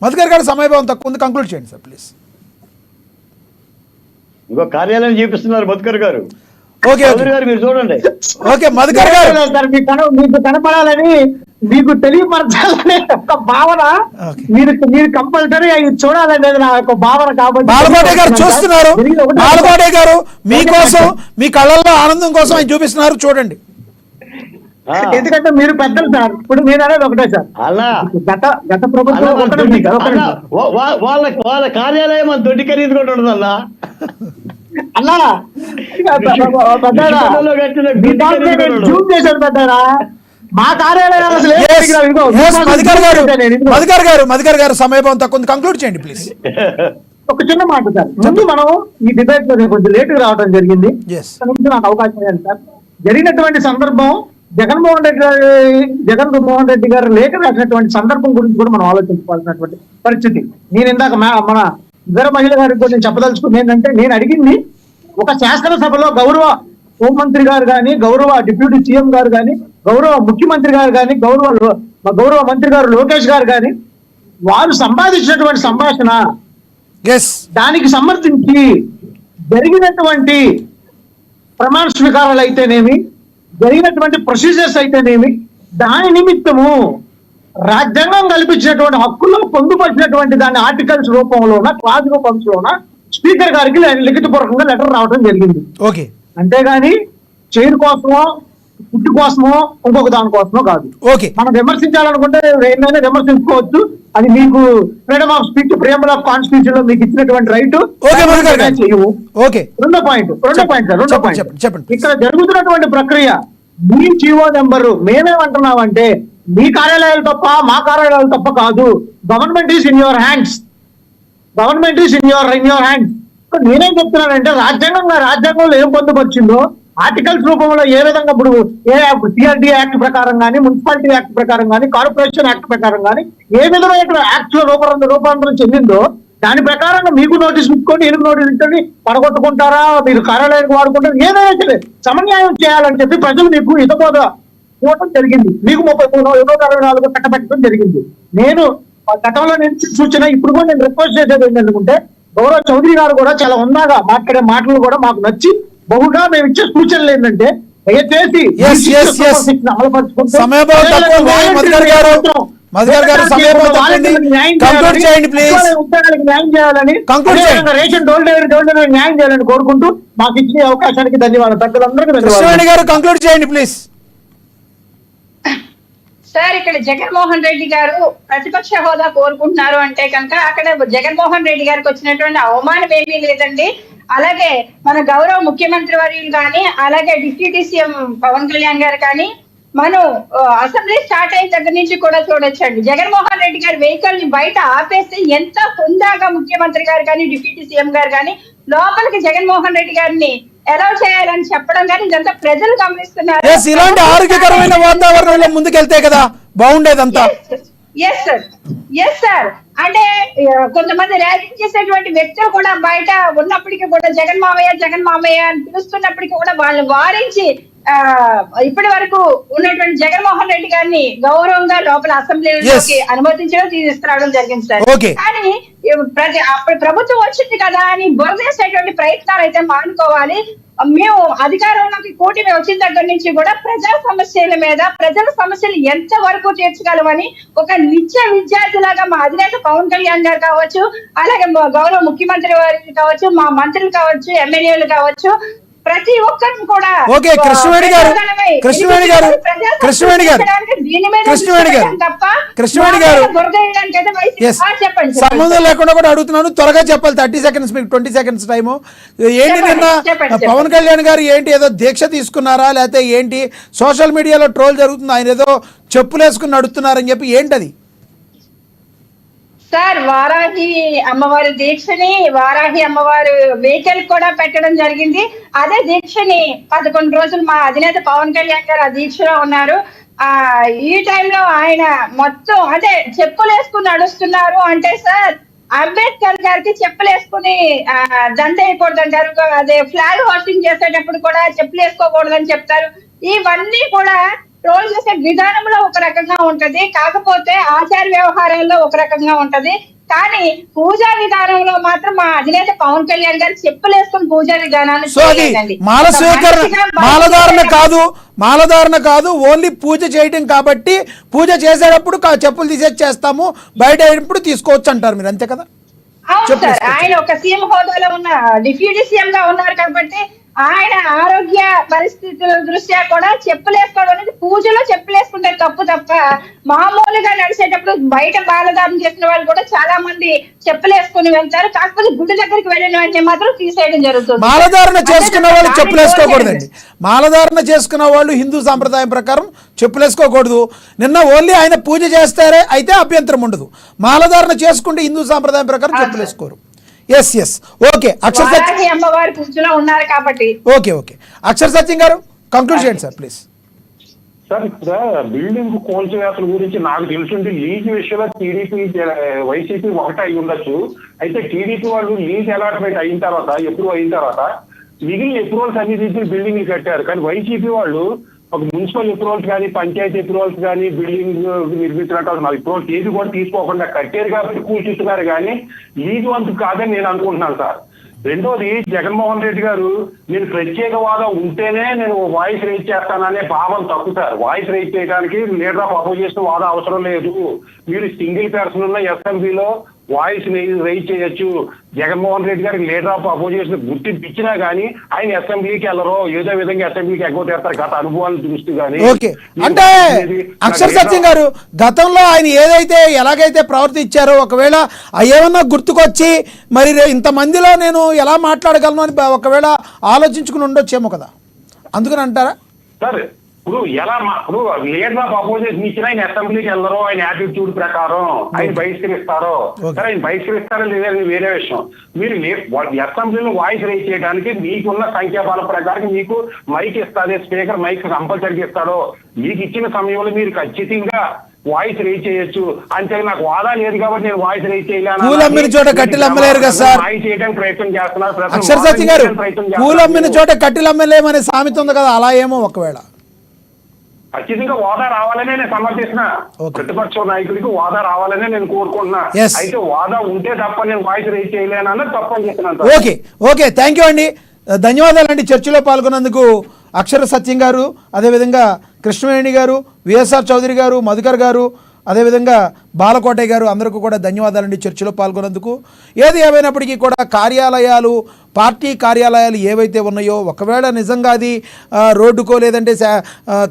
మధుకర్ గారు సమయభావం తక్కువ ఉంది, కంక్లూడ్ చేయండి సార్ ప్లీజ్.
ఇంకో కార్యాలయం చూపిస్తున్నారు మధుకర్ గారు.
ఓకే
గారు మీరు చూడండి.
ఓకే మధుకర్ గారు,
మీకు కనపడాలని, మీకు తెలియపరచాలనే ఒక భావన, మీరు కంపల్సరీ అవి చూడాలనేది నా యొక్క భావన. కాబట్టి
బాలకోట గారు చూస్తున్నారు, బాలకోట గారు మీకోసం, మీ కళ్ళల్లో ఆనందం కోసం ఆయన చూపిస్తున్నారు, చూడండి.
ఎందుకంటే మీరు పెద్దలు సార్, ఇప్పుడు మీరు అనేది ఒకటే సార్,
అలా
గత ప్రభుత్వం
వాళ్ళ కార్యాలయం దొడ్డి ఖరీదు కూడా ఉండదు అలా.
అన్నా జూమ్ చేశాడు పెద్దారా, మా కార్యాలయాలు
మధుకర్ గారు సమయభావం తక్కువ ఉంది, కంక్లూడ్ చేయండి ప్లీజ్.
ఒక చిన్న మాట సార్, ముందు మనం ఈ డిబేట్ లో కొంచెం లేటుగా రావడం జరిగింది, నాకు అవకాశం ఇవ్వండి సార్. జరిగినటువంటి సందర్భం, జగన్మోహన్ రెడ్డి గారు లేఖ రాసినటువంటి సందర్భం గురించి కూడా మనం ఆలోచించుకోవాల్సినటువంటి పరిస్థితి. నేను ఇందాక మన ఇద్దరు మహిళ గారికి కూడా నేను చెప్పదలుచుకుంది ఏంటంటే, నేను అడిగింది ఒక శాసనసభలో హోంమంత్రి గారు కానీ, గౌరవ డిప్యూటీ సీఎం గారు కానీ, గౌరవ ముఖ్యమంత్రి గారు కానీ, గౌరవ మంత్రి గారు లోకేష్ గారు కానీ వారు సంపాదించినటువంటి సంభాషణ
ఎస్
దానికి సమర్థించి జరిగినటువంటి ప్రమాణ స్వీకారాలు అయితేనేమి, జరిగినటువంటి ప్రొసీజర్స్ అయితేనేమి, దాని నిమిత్తము రాజ్యాంగం కల్పించినటువంటి హక్కుల్లో పొందుపరిచినటువంటి దాని ఆర్టికల్స్ రూపంలోన, క్లాజ్ రూపంలోన స్పీకర్ గారికి లిఖితపూర్వకంగా లెటర్ రావడం జరిగింది.
ఓకే,
అంతేగాని చైర్ కోసమో, పుట్టు కోసమో, ఇంకొక దాని కోసమో కాదు.
ఓకే,
మనం విమర్శించాలనుకుంటే ఏమైనా విమర్శించుకోవచ్చు. అది మీకు freedom of speech, preamble of constitution లో మీకు ఇచ్చినటువంటి రైట్.
ఓకే మధుకర్ గారు.
చేయవు.
ఓకే,
రెండో పాయింట్
చెప్పండి.
ఇక్కడ జరుగుతున్నటువంటి ప్రక్రియ మీ జీవో నెంబరు మేమేమంటున్నామంటే మీ కార్యాలయాలు తప్ప, మా కార్యాలయాలు తప్ప కాదు. Government is in your hands. Government is in your hands. నేనేం చెప్తున్నానంటే రాజ్యాంగంలో ఏం పొందుపరిచిందో ఆర్టికల్స్ రూపంలో ఏ విధంగా ఇప్పుడు సిఆర్డి యాక్ట్ ప్రకారం కానీ, మున్సిపాలిటీ యాక్ట్ ప్రకారం కానీ, కార్పొరేషన్ యాక్ట్ ప్రకారం కానీ ఏ విధమైన యాక్ట్ లో రూపాంతరం చెందిందో దాని ప్రకారంగా మీకు నోటీస్ ఇచ్చుకొని, ఎనుకు నోటీస్ ఇచ్చుకొని పడగొట్టుకుంటారా, మీరు కార్యాలయానికి వాడుకుంటారు, ఏదైనా సరే సమన్యాయం చేయాలని చెప్పి ప్రజలు మీకు హితబోధ ఇవ్వడం జరిగింది. మీకు 33 కట్టబెట్టడం జరిగింది. నేను గతంలో నేను సూచన, ఇప్పుడు కూడా నేను రిక్వెస్ట్ చేసేది ఏంటంటే గౌరవ చౌదరి గారు కూడా చాలా ఉందాగా మాట్లాడే మాటలు కూడా మాకు నచ్చి బహుగా మేము ఇచ్చే సూచనలు ఏంటంటే దయచేసి రేషన్ డోల్ న్యాయం చేయాలని కోరుకుంటూ మాకు ఇచ్చిన అవకాశానికి ధన్యవాదాలు. పెద్దలందరికీ ధన్యవాదాలు.
కంక్లూడ్ చేయండి ప్లీజ్.
సార్, ఇక్కడ జగన్మోహన్ రెడ్డి గారు ప్రతిపక్ష హోదా కోరుకుంటున్నారు అంటే కనుక అక్కడ జగన్మోహన్ రెడ్డి గారికి వచ్చినటువంటి అవమానం ఏమీ లేదండి. అలాగే మన గౌరవ ముఖ్యమంత్రి వర్యులు కానీ, అలాగే డిప్యూటీ సీఎం పవన్ కళ్యాణ్ గారు కానీ, మనం అసెంబ్లీ స్టార్ట్ అయిన దగ్గర నుంచి కూడా చూడొచ్చండి. జగన్మోహన్ రెడ్డి గారి వెహికల్ ని బయట ఆపేస్తే ఎంత హుందాగా ముఖ్యమంత్రి గారు కానీ, డిప్యూటీ సీఎం గారు కానీ లోపలికి జగన్మోహన్ రెడ్డి గారిని ఎలా చేయాలని చెప్పడం కానీ ఇదంతా ప్రజలు గమనిస్తున్నారు.
ఇలాంటి ఆరోగ్యకరమైన వాతావరణంలో ముందుకెళ్తే కదా బాగుండేదంతా.
ఎస్ సార్, అంటే కొంతమంది ర్యాగింగ్ చేసేటువంటి వ్యక్తులు కూడా బయట ఉన్నప్పటికీ కూడా జగన్ మామయ్య అని పిలుస్తున్నప్పటికీ కూడా వాళ్ళని వారించి ఇప్పటి వరకు ఉన్నటువంటి జగన్మోహన్ రెడ్డి గారిని గౌరవంగా లోపల అసెంబ్లీలోకి అనుమతించడం తీసుకురావడం జరిగింది సార్. కానీ ప్రభుత్వం వచ్చింది కదా అని బురదేసేటువంటి ప్రయత్నాలు అయితే మానుకోవాలి. మేము అధికారంలోకి కూటమి వచ్చిన దగ్గర నుంచి కూడా ప్రజా సమస్యల మీద, ప్రజల సమస్యలు ఎంత వరకు తీర్చగలమని ఒక నిత్య విద్యార్థిలాగా మా అధినేత పవన్ కళ్యాణ్ గారు కావచ్చు, అలాగే గౌరవ ముఖ్యమంత్రి వారికి కావచ్చు, మా మంత్రులు కావచ్చు, ఎమ్మెల్యేలు కావచ్చు, ప్రతి ఒక్కరు కూడా
కృష్ణవేణి గారు సంబంధం లేకుండా కూడా అడుగుతున్నాను, త్వరగా చెప్పాలి. 30 సెకండ్స్, మీకు 20 సెకండ్స్ టైము. ఏంటి నిన్న పవన్ కళ్యాణ్ గారు ఏంటి ఏదో దీక్ష తీసుకున్నారా, లేకపోతే ఏంటి సోషల్ మీడియాలో ట్రోల్ జరుగుతుంది, ఆయన ఏదో చెప్పులు వేసుకుని నడుస్తున్నారని చెప్పి ఏంటది?
సార్, వారాహి అమ్మవారి దీక్షని, వారాహి అమ్మవారి వెహికల్ కూడా పెట్టడం జరిగింది. అదే దీక్షని 11 రోజులు మా అధినేత పవన్ కళ్యాణ్ గారు ఆ దీక్షలో ఉన్నారు. ఈ టైంలో ఆయన మొత్తం అంటే చెప్పులు వేసుకుని నడుస్తున్నారు అంటే సార్, అంబేద్కర్ గారికి చెప్పులు వేసుకుని దండేయకూడదు అంటారు. అదే ఫ్లాగ్ హోస్టింగ్ చేసేటప్పుడు కూడా చెప్పులు వేసుకోకూడదని చెప్తారు. ఇవన్నీ కూడా ట్రోల్ చేసే విధానంలో ఒక రకంగా ఉంటది, కాకపోతే ఆచార వ్యవహారాల్లో ఒక రకంగా ఉంటది. కానీ పూజా విధానంలో మాత్రం మా అధినేత పవన్ కళ్యాణ్ గారు చెప్పులు వేసుకుని పూజా విధానాన్ని
మాలధారణ కాదు, ఓన్లీ పూజ చేయడం. కాబట్టి పూజ చేసేటప్పుడు చెప్పులు తీసేస్తాము, బయట అయినప్పుడు తీసుకోవచ్చు అంటారు మీరు, అంతే కదా?
అవును సార్, ఆయన ఒక సీఎం హోదాలో ఉన్న డిప్యూటీ సీఎం గా ఉన్నారు కాబట్టి ఆయన ఆరోగ్య పరిస్థితుల దృష్ట్యా కూడా చెప్పులేసుకోవడం అనేది, పూజలో చెప్పులేసుకుంటే తప్పు తప్ప మామూలుగా నడిచేటప్పుడు బయట బాలదానం చేసిన వాళ్ళు కూడా చాలా మంది చెప్పులేసుకుని వెళ్తారు. కాకపోతే గుడి దగ్గరికి వెళ్ళిన వెంటనే మాత్రం తీసేయడం జరుగుతుంది.
మాలధారణ చేసుకున్న వాళ్ళు చెప్పులేసుకోకూడదండి. మాలధారణ చేసుకున్న వాళ్ళు హిందూ సాంప్రదాయం ప్రకారం చెప్పులేసుకోకూడదు. నిన్న ఓన్లీ ఆయన పూజ చేస్తారే అయితే అభ్యంతరం ఉండదు. మాలధారణ చేసుకుంటే హిందూ సాంప్రదాయం ప్రకారం చెప్పులేసుకోరు. Yes okay.
అమ్మవారి పూజలో ఉన్నారు కాబట్టి
ఓకే. అక్షర్ సత్యం గారు కంక్లూడ్ చేయండి సార్ ప్లీజ్.
సార్, ఇక్కడ బిల్డింగ్ కూల్చివేతల గురించి నాకు తెలుసుంటే లీజ్ విషయంలో టీడీపీ వైసీపీ ఒకటే అయి ఉండొచ్చు. అయితే టీడీపీ వాళ్ళు లీజ్ అలాట్మెంట్ అయిన తర్వాత, ఎప్పుడు అయిన తర్వాత మిగిలిన అప్రూవల్స్ అన్ని తీసుకుని బిల్డింగ్ కట్టారు. కానీ వైసీపీ వాళ్ళు ఒక మున్సిపల్ అప్రూవల్స్ కానీ, పంచాయతీ అప్రూవల్స్ కానీ, బిల్డింగ్ నిర్మించినట్టు అప్రూవల్స్ ఏది కూడా తీసుకోకుండా కట్టారు కాబట్టి కూర్చుంటున్నారు. కానీ లీజు వంతు కాదని నేను అనుకుంటున్నాను సార్. రెండోది, జగన్మోహన్ రెడ్డి గారు నేను ప్రత్యేక హోదా ఉంటేనే నేను వాయిస్ రైజ్ చేస్తాననే భావం తప్పు సార్. వాయిస్ రైజ్ చేయడానికి లీడర్ ఆఫ్ అపోజిషన్ హోదా అవసరం లేదు. మీరు సింగిల్ పర్సన్ ఉన్న అసెంబ్లీలో వాయిస్ రైజ్ చేయొచ్చు. జగన్మోహన్ రెడ్డి గారికి లీడర్ ఆఫ్ అపోజిషన్ గుర్తింపు ఇచ్చినా గానీ ఆయన అసెంబ్లీకి వెళ్ళరో ఏదో విధంగా అసెంబ్లీకి ఎగ్గొట్టేస్తారు గత అనుభవాలు దృష్టి కానీ.
ఓకే, అంటే అక్షర సత్యం గారు గతంలో ఆయన ఏదైతే ఎలాగైతే ప్రవర్తించారో ఒకవేళ ఏమన్నా గుర్తుకొచ్చి మరి ఇంతమందిలో నేను ఎలా మాట్లాడగలను అని ఒకవేళ ఆలోచించుకుని ఉండొచ్చేమో కదా, అందుకని అంటారా?
సరే, ఇప్పుడు ఇప్పుడు లీడర్ ఆఫ్ అపోజిషన్ ఇచ్చిన ఆయన అసెంబ్లీకి వెళ్ళరు, ఆయన యాటిట్యూడ్ ప్రకారం ఆయన బహిష్కరిస్తారో. సరే, ఆయన బహిష్కరిస్తారో లేదని వేరే విషయం. మీరు అసెంబ్లీలో వాయిస్ రైజ్ చేయడానికి మీకున్న సంఖ్యాబలం ప్రకారం మీకు మైక్ ఇస్తాడే స్పీకర్, మైక్ కంపల్సరీ ఇస్తాడో మీకు ఇచ్చిన సమయంలో మీరు ఖచ్చితంగా వాయిస్ రైజ్ చేయొచ్చు. అంతే నాకు వాదా లేదు కాబట్టి నేను వాయిస్ రైజ్ చేయలేను.
పూలమ్మిన చోట కట్టెలు అమ్మలేరు కదా సార్.
వాయిస్ చేయడానికి ప్రయత్నం చేస్తున్నారు.
అక్షర సత్యం గారు, పూలమ్మిన చోట కట్టెలు అమ్మలేమనే సామెత ఉంది కదా, అలా ఏమో ఒకవేళ
ఖచ్చితంగా వాదా రావాలనే నేను సమర్థిస్తున్నా. ప్రతిపక్ష నాయకుడికి వాదా రావాలనే నేను కోరుకుంటున్నా. అయితే వాదా ఉంటే తప్ప నేను వాయిస్ రైజ్ చేయలేనన్నది తప్పని చెప్తున్నాను.
ఓకే ఓకే, థ్యాంక్ యూ అండి, ధన్యవాదాలండి. చర్చలో పాల్గొన్నందుకు అక్షర సత్యం గారు, అదేవిధంగా కృష్ణవేణి గారు, విఎస్ఆర్ చౌదరి గారు, మధుకర్ గారు, అదేవిధంగా బాలకోటయ్య గారు, అందరికీ కూడా ధన్యవాదాలండి చర్చలో పాల్గొన్నందుకు. ఏది ఏమైనప్పటికీ కూడా కార్యాలయాలు, పార్టీ కార్యాలయాలు ఏవైతే ఉన్నాయో ఒకవేళ నిజంగా అది రోడ్డుకో లేదంటే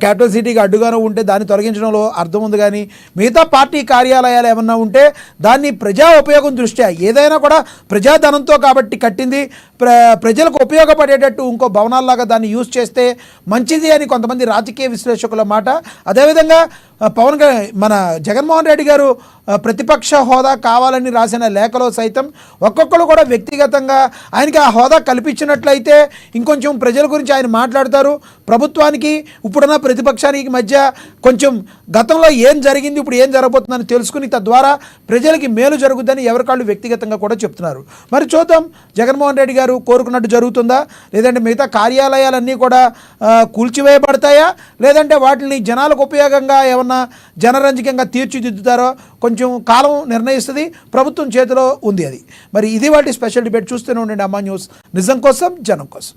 క్యాపిటల్ సిటీకి అడ్డుగానో ఉంటే దాన్ని తొలగించడంలో అర్థం ఉంది. కానీ మిగతా పార్టీ కార్యాలయాలు ఏమన్నా ఉంటే దాన్ని ప్రజా ఉపయోగం దృష్ట్యా ఏదైనా కూడా ప్రజాధనంతో కాబట్టి కట్టింది, ప్రజలకు ఉపయోగపడేటట్టు ఇంకో భవనాల్లాగా దాన్ని యూజ్ చేస్తే మంచిది అని కొంతమంది రాజకీయ విశ్లేషకుల మాట. అదేవిధంగా మన జగన్మోహన్ రెడ్డి గారు ప్రతిపక్ష హోదా కావాలని రాసిన లేఖలో సైతం ఒక్కొక్కరు కూడా వ్యక్తిగతంగా ఆయనకి ఆ హోదా కల్పించినట్లయితే ఇంకొంచెం ప్రజల గురించి ఆయన మాట్లాడతారు. ప్రభుత్వానికి ఇప్పుడున్న ప్రతిపక్షానికి మధ్య కొంచెం గతంలో ఏం జరిగింది, ఇప్పుడు ఏం జరగబోతుందని తెలుసుకుని తద్వారా ప్రజలకి మేలు జరుగుతుందని ఎవరికాళ్ళు వ్యక్తిగతంగా కూడా చెప్తున్నారు. మరి చూద్దాం, జగన్మోహన్ రెడ్డి గారు కోరుకున్నట్టు జరుగుతుందా, లేదంటే మిగతా కార్యాలయాలన్నీ కూడా కూల్చివేయబడతాయా, లేదంటే వాటిని జనాలకు ఉపయోగంగా ఏమన్నా జనరంజకంగా తీర్చిదిద్దుతారో కొంచెం కాలం నిర్ణయిస్తుంది. ప్రభుత్వం చేతిలో ఉంది అది. మరి ఇది వాటి స్పెషల్ డిబేట్. చూస్తూనే ఉండండి అమ్మా న్యూస్, నిజం కోసం జనం కోసం.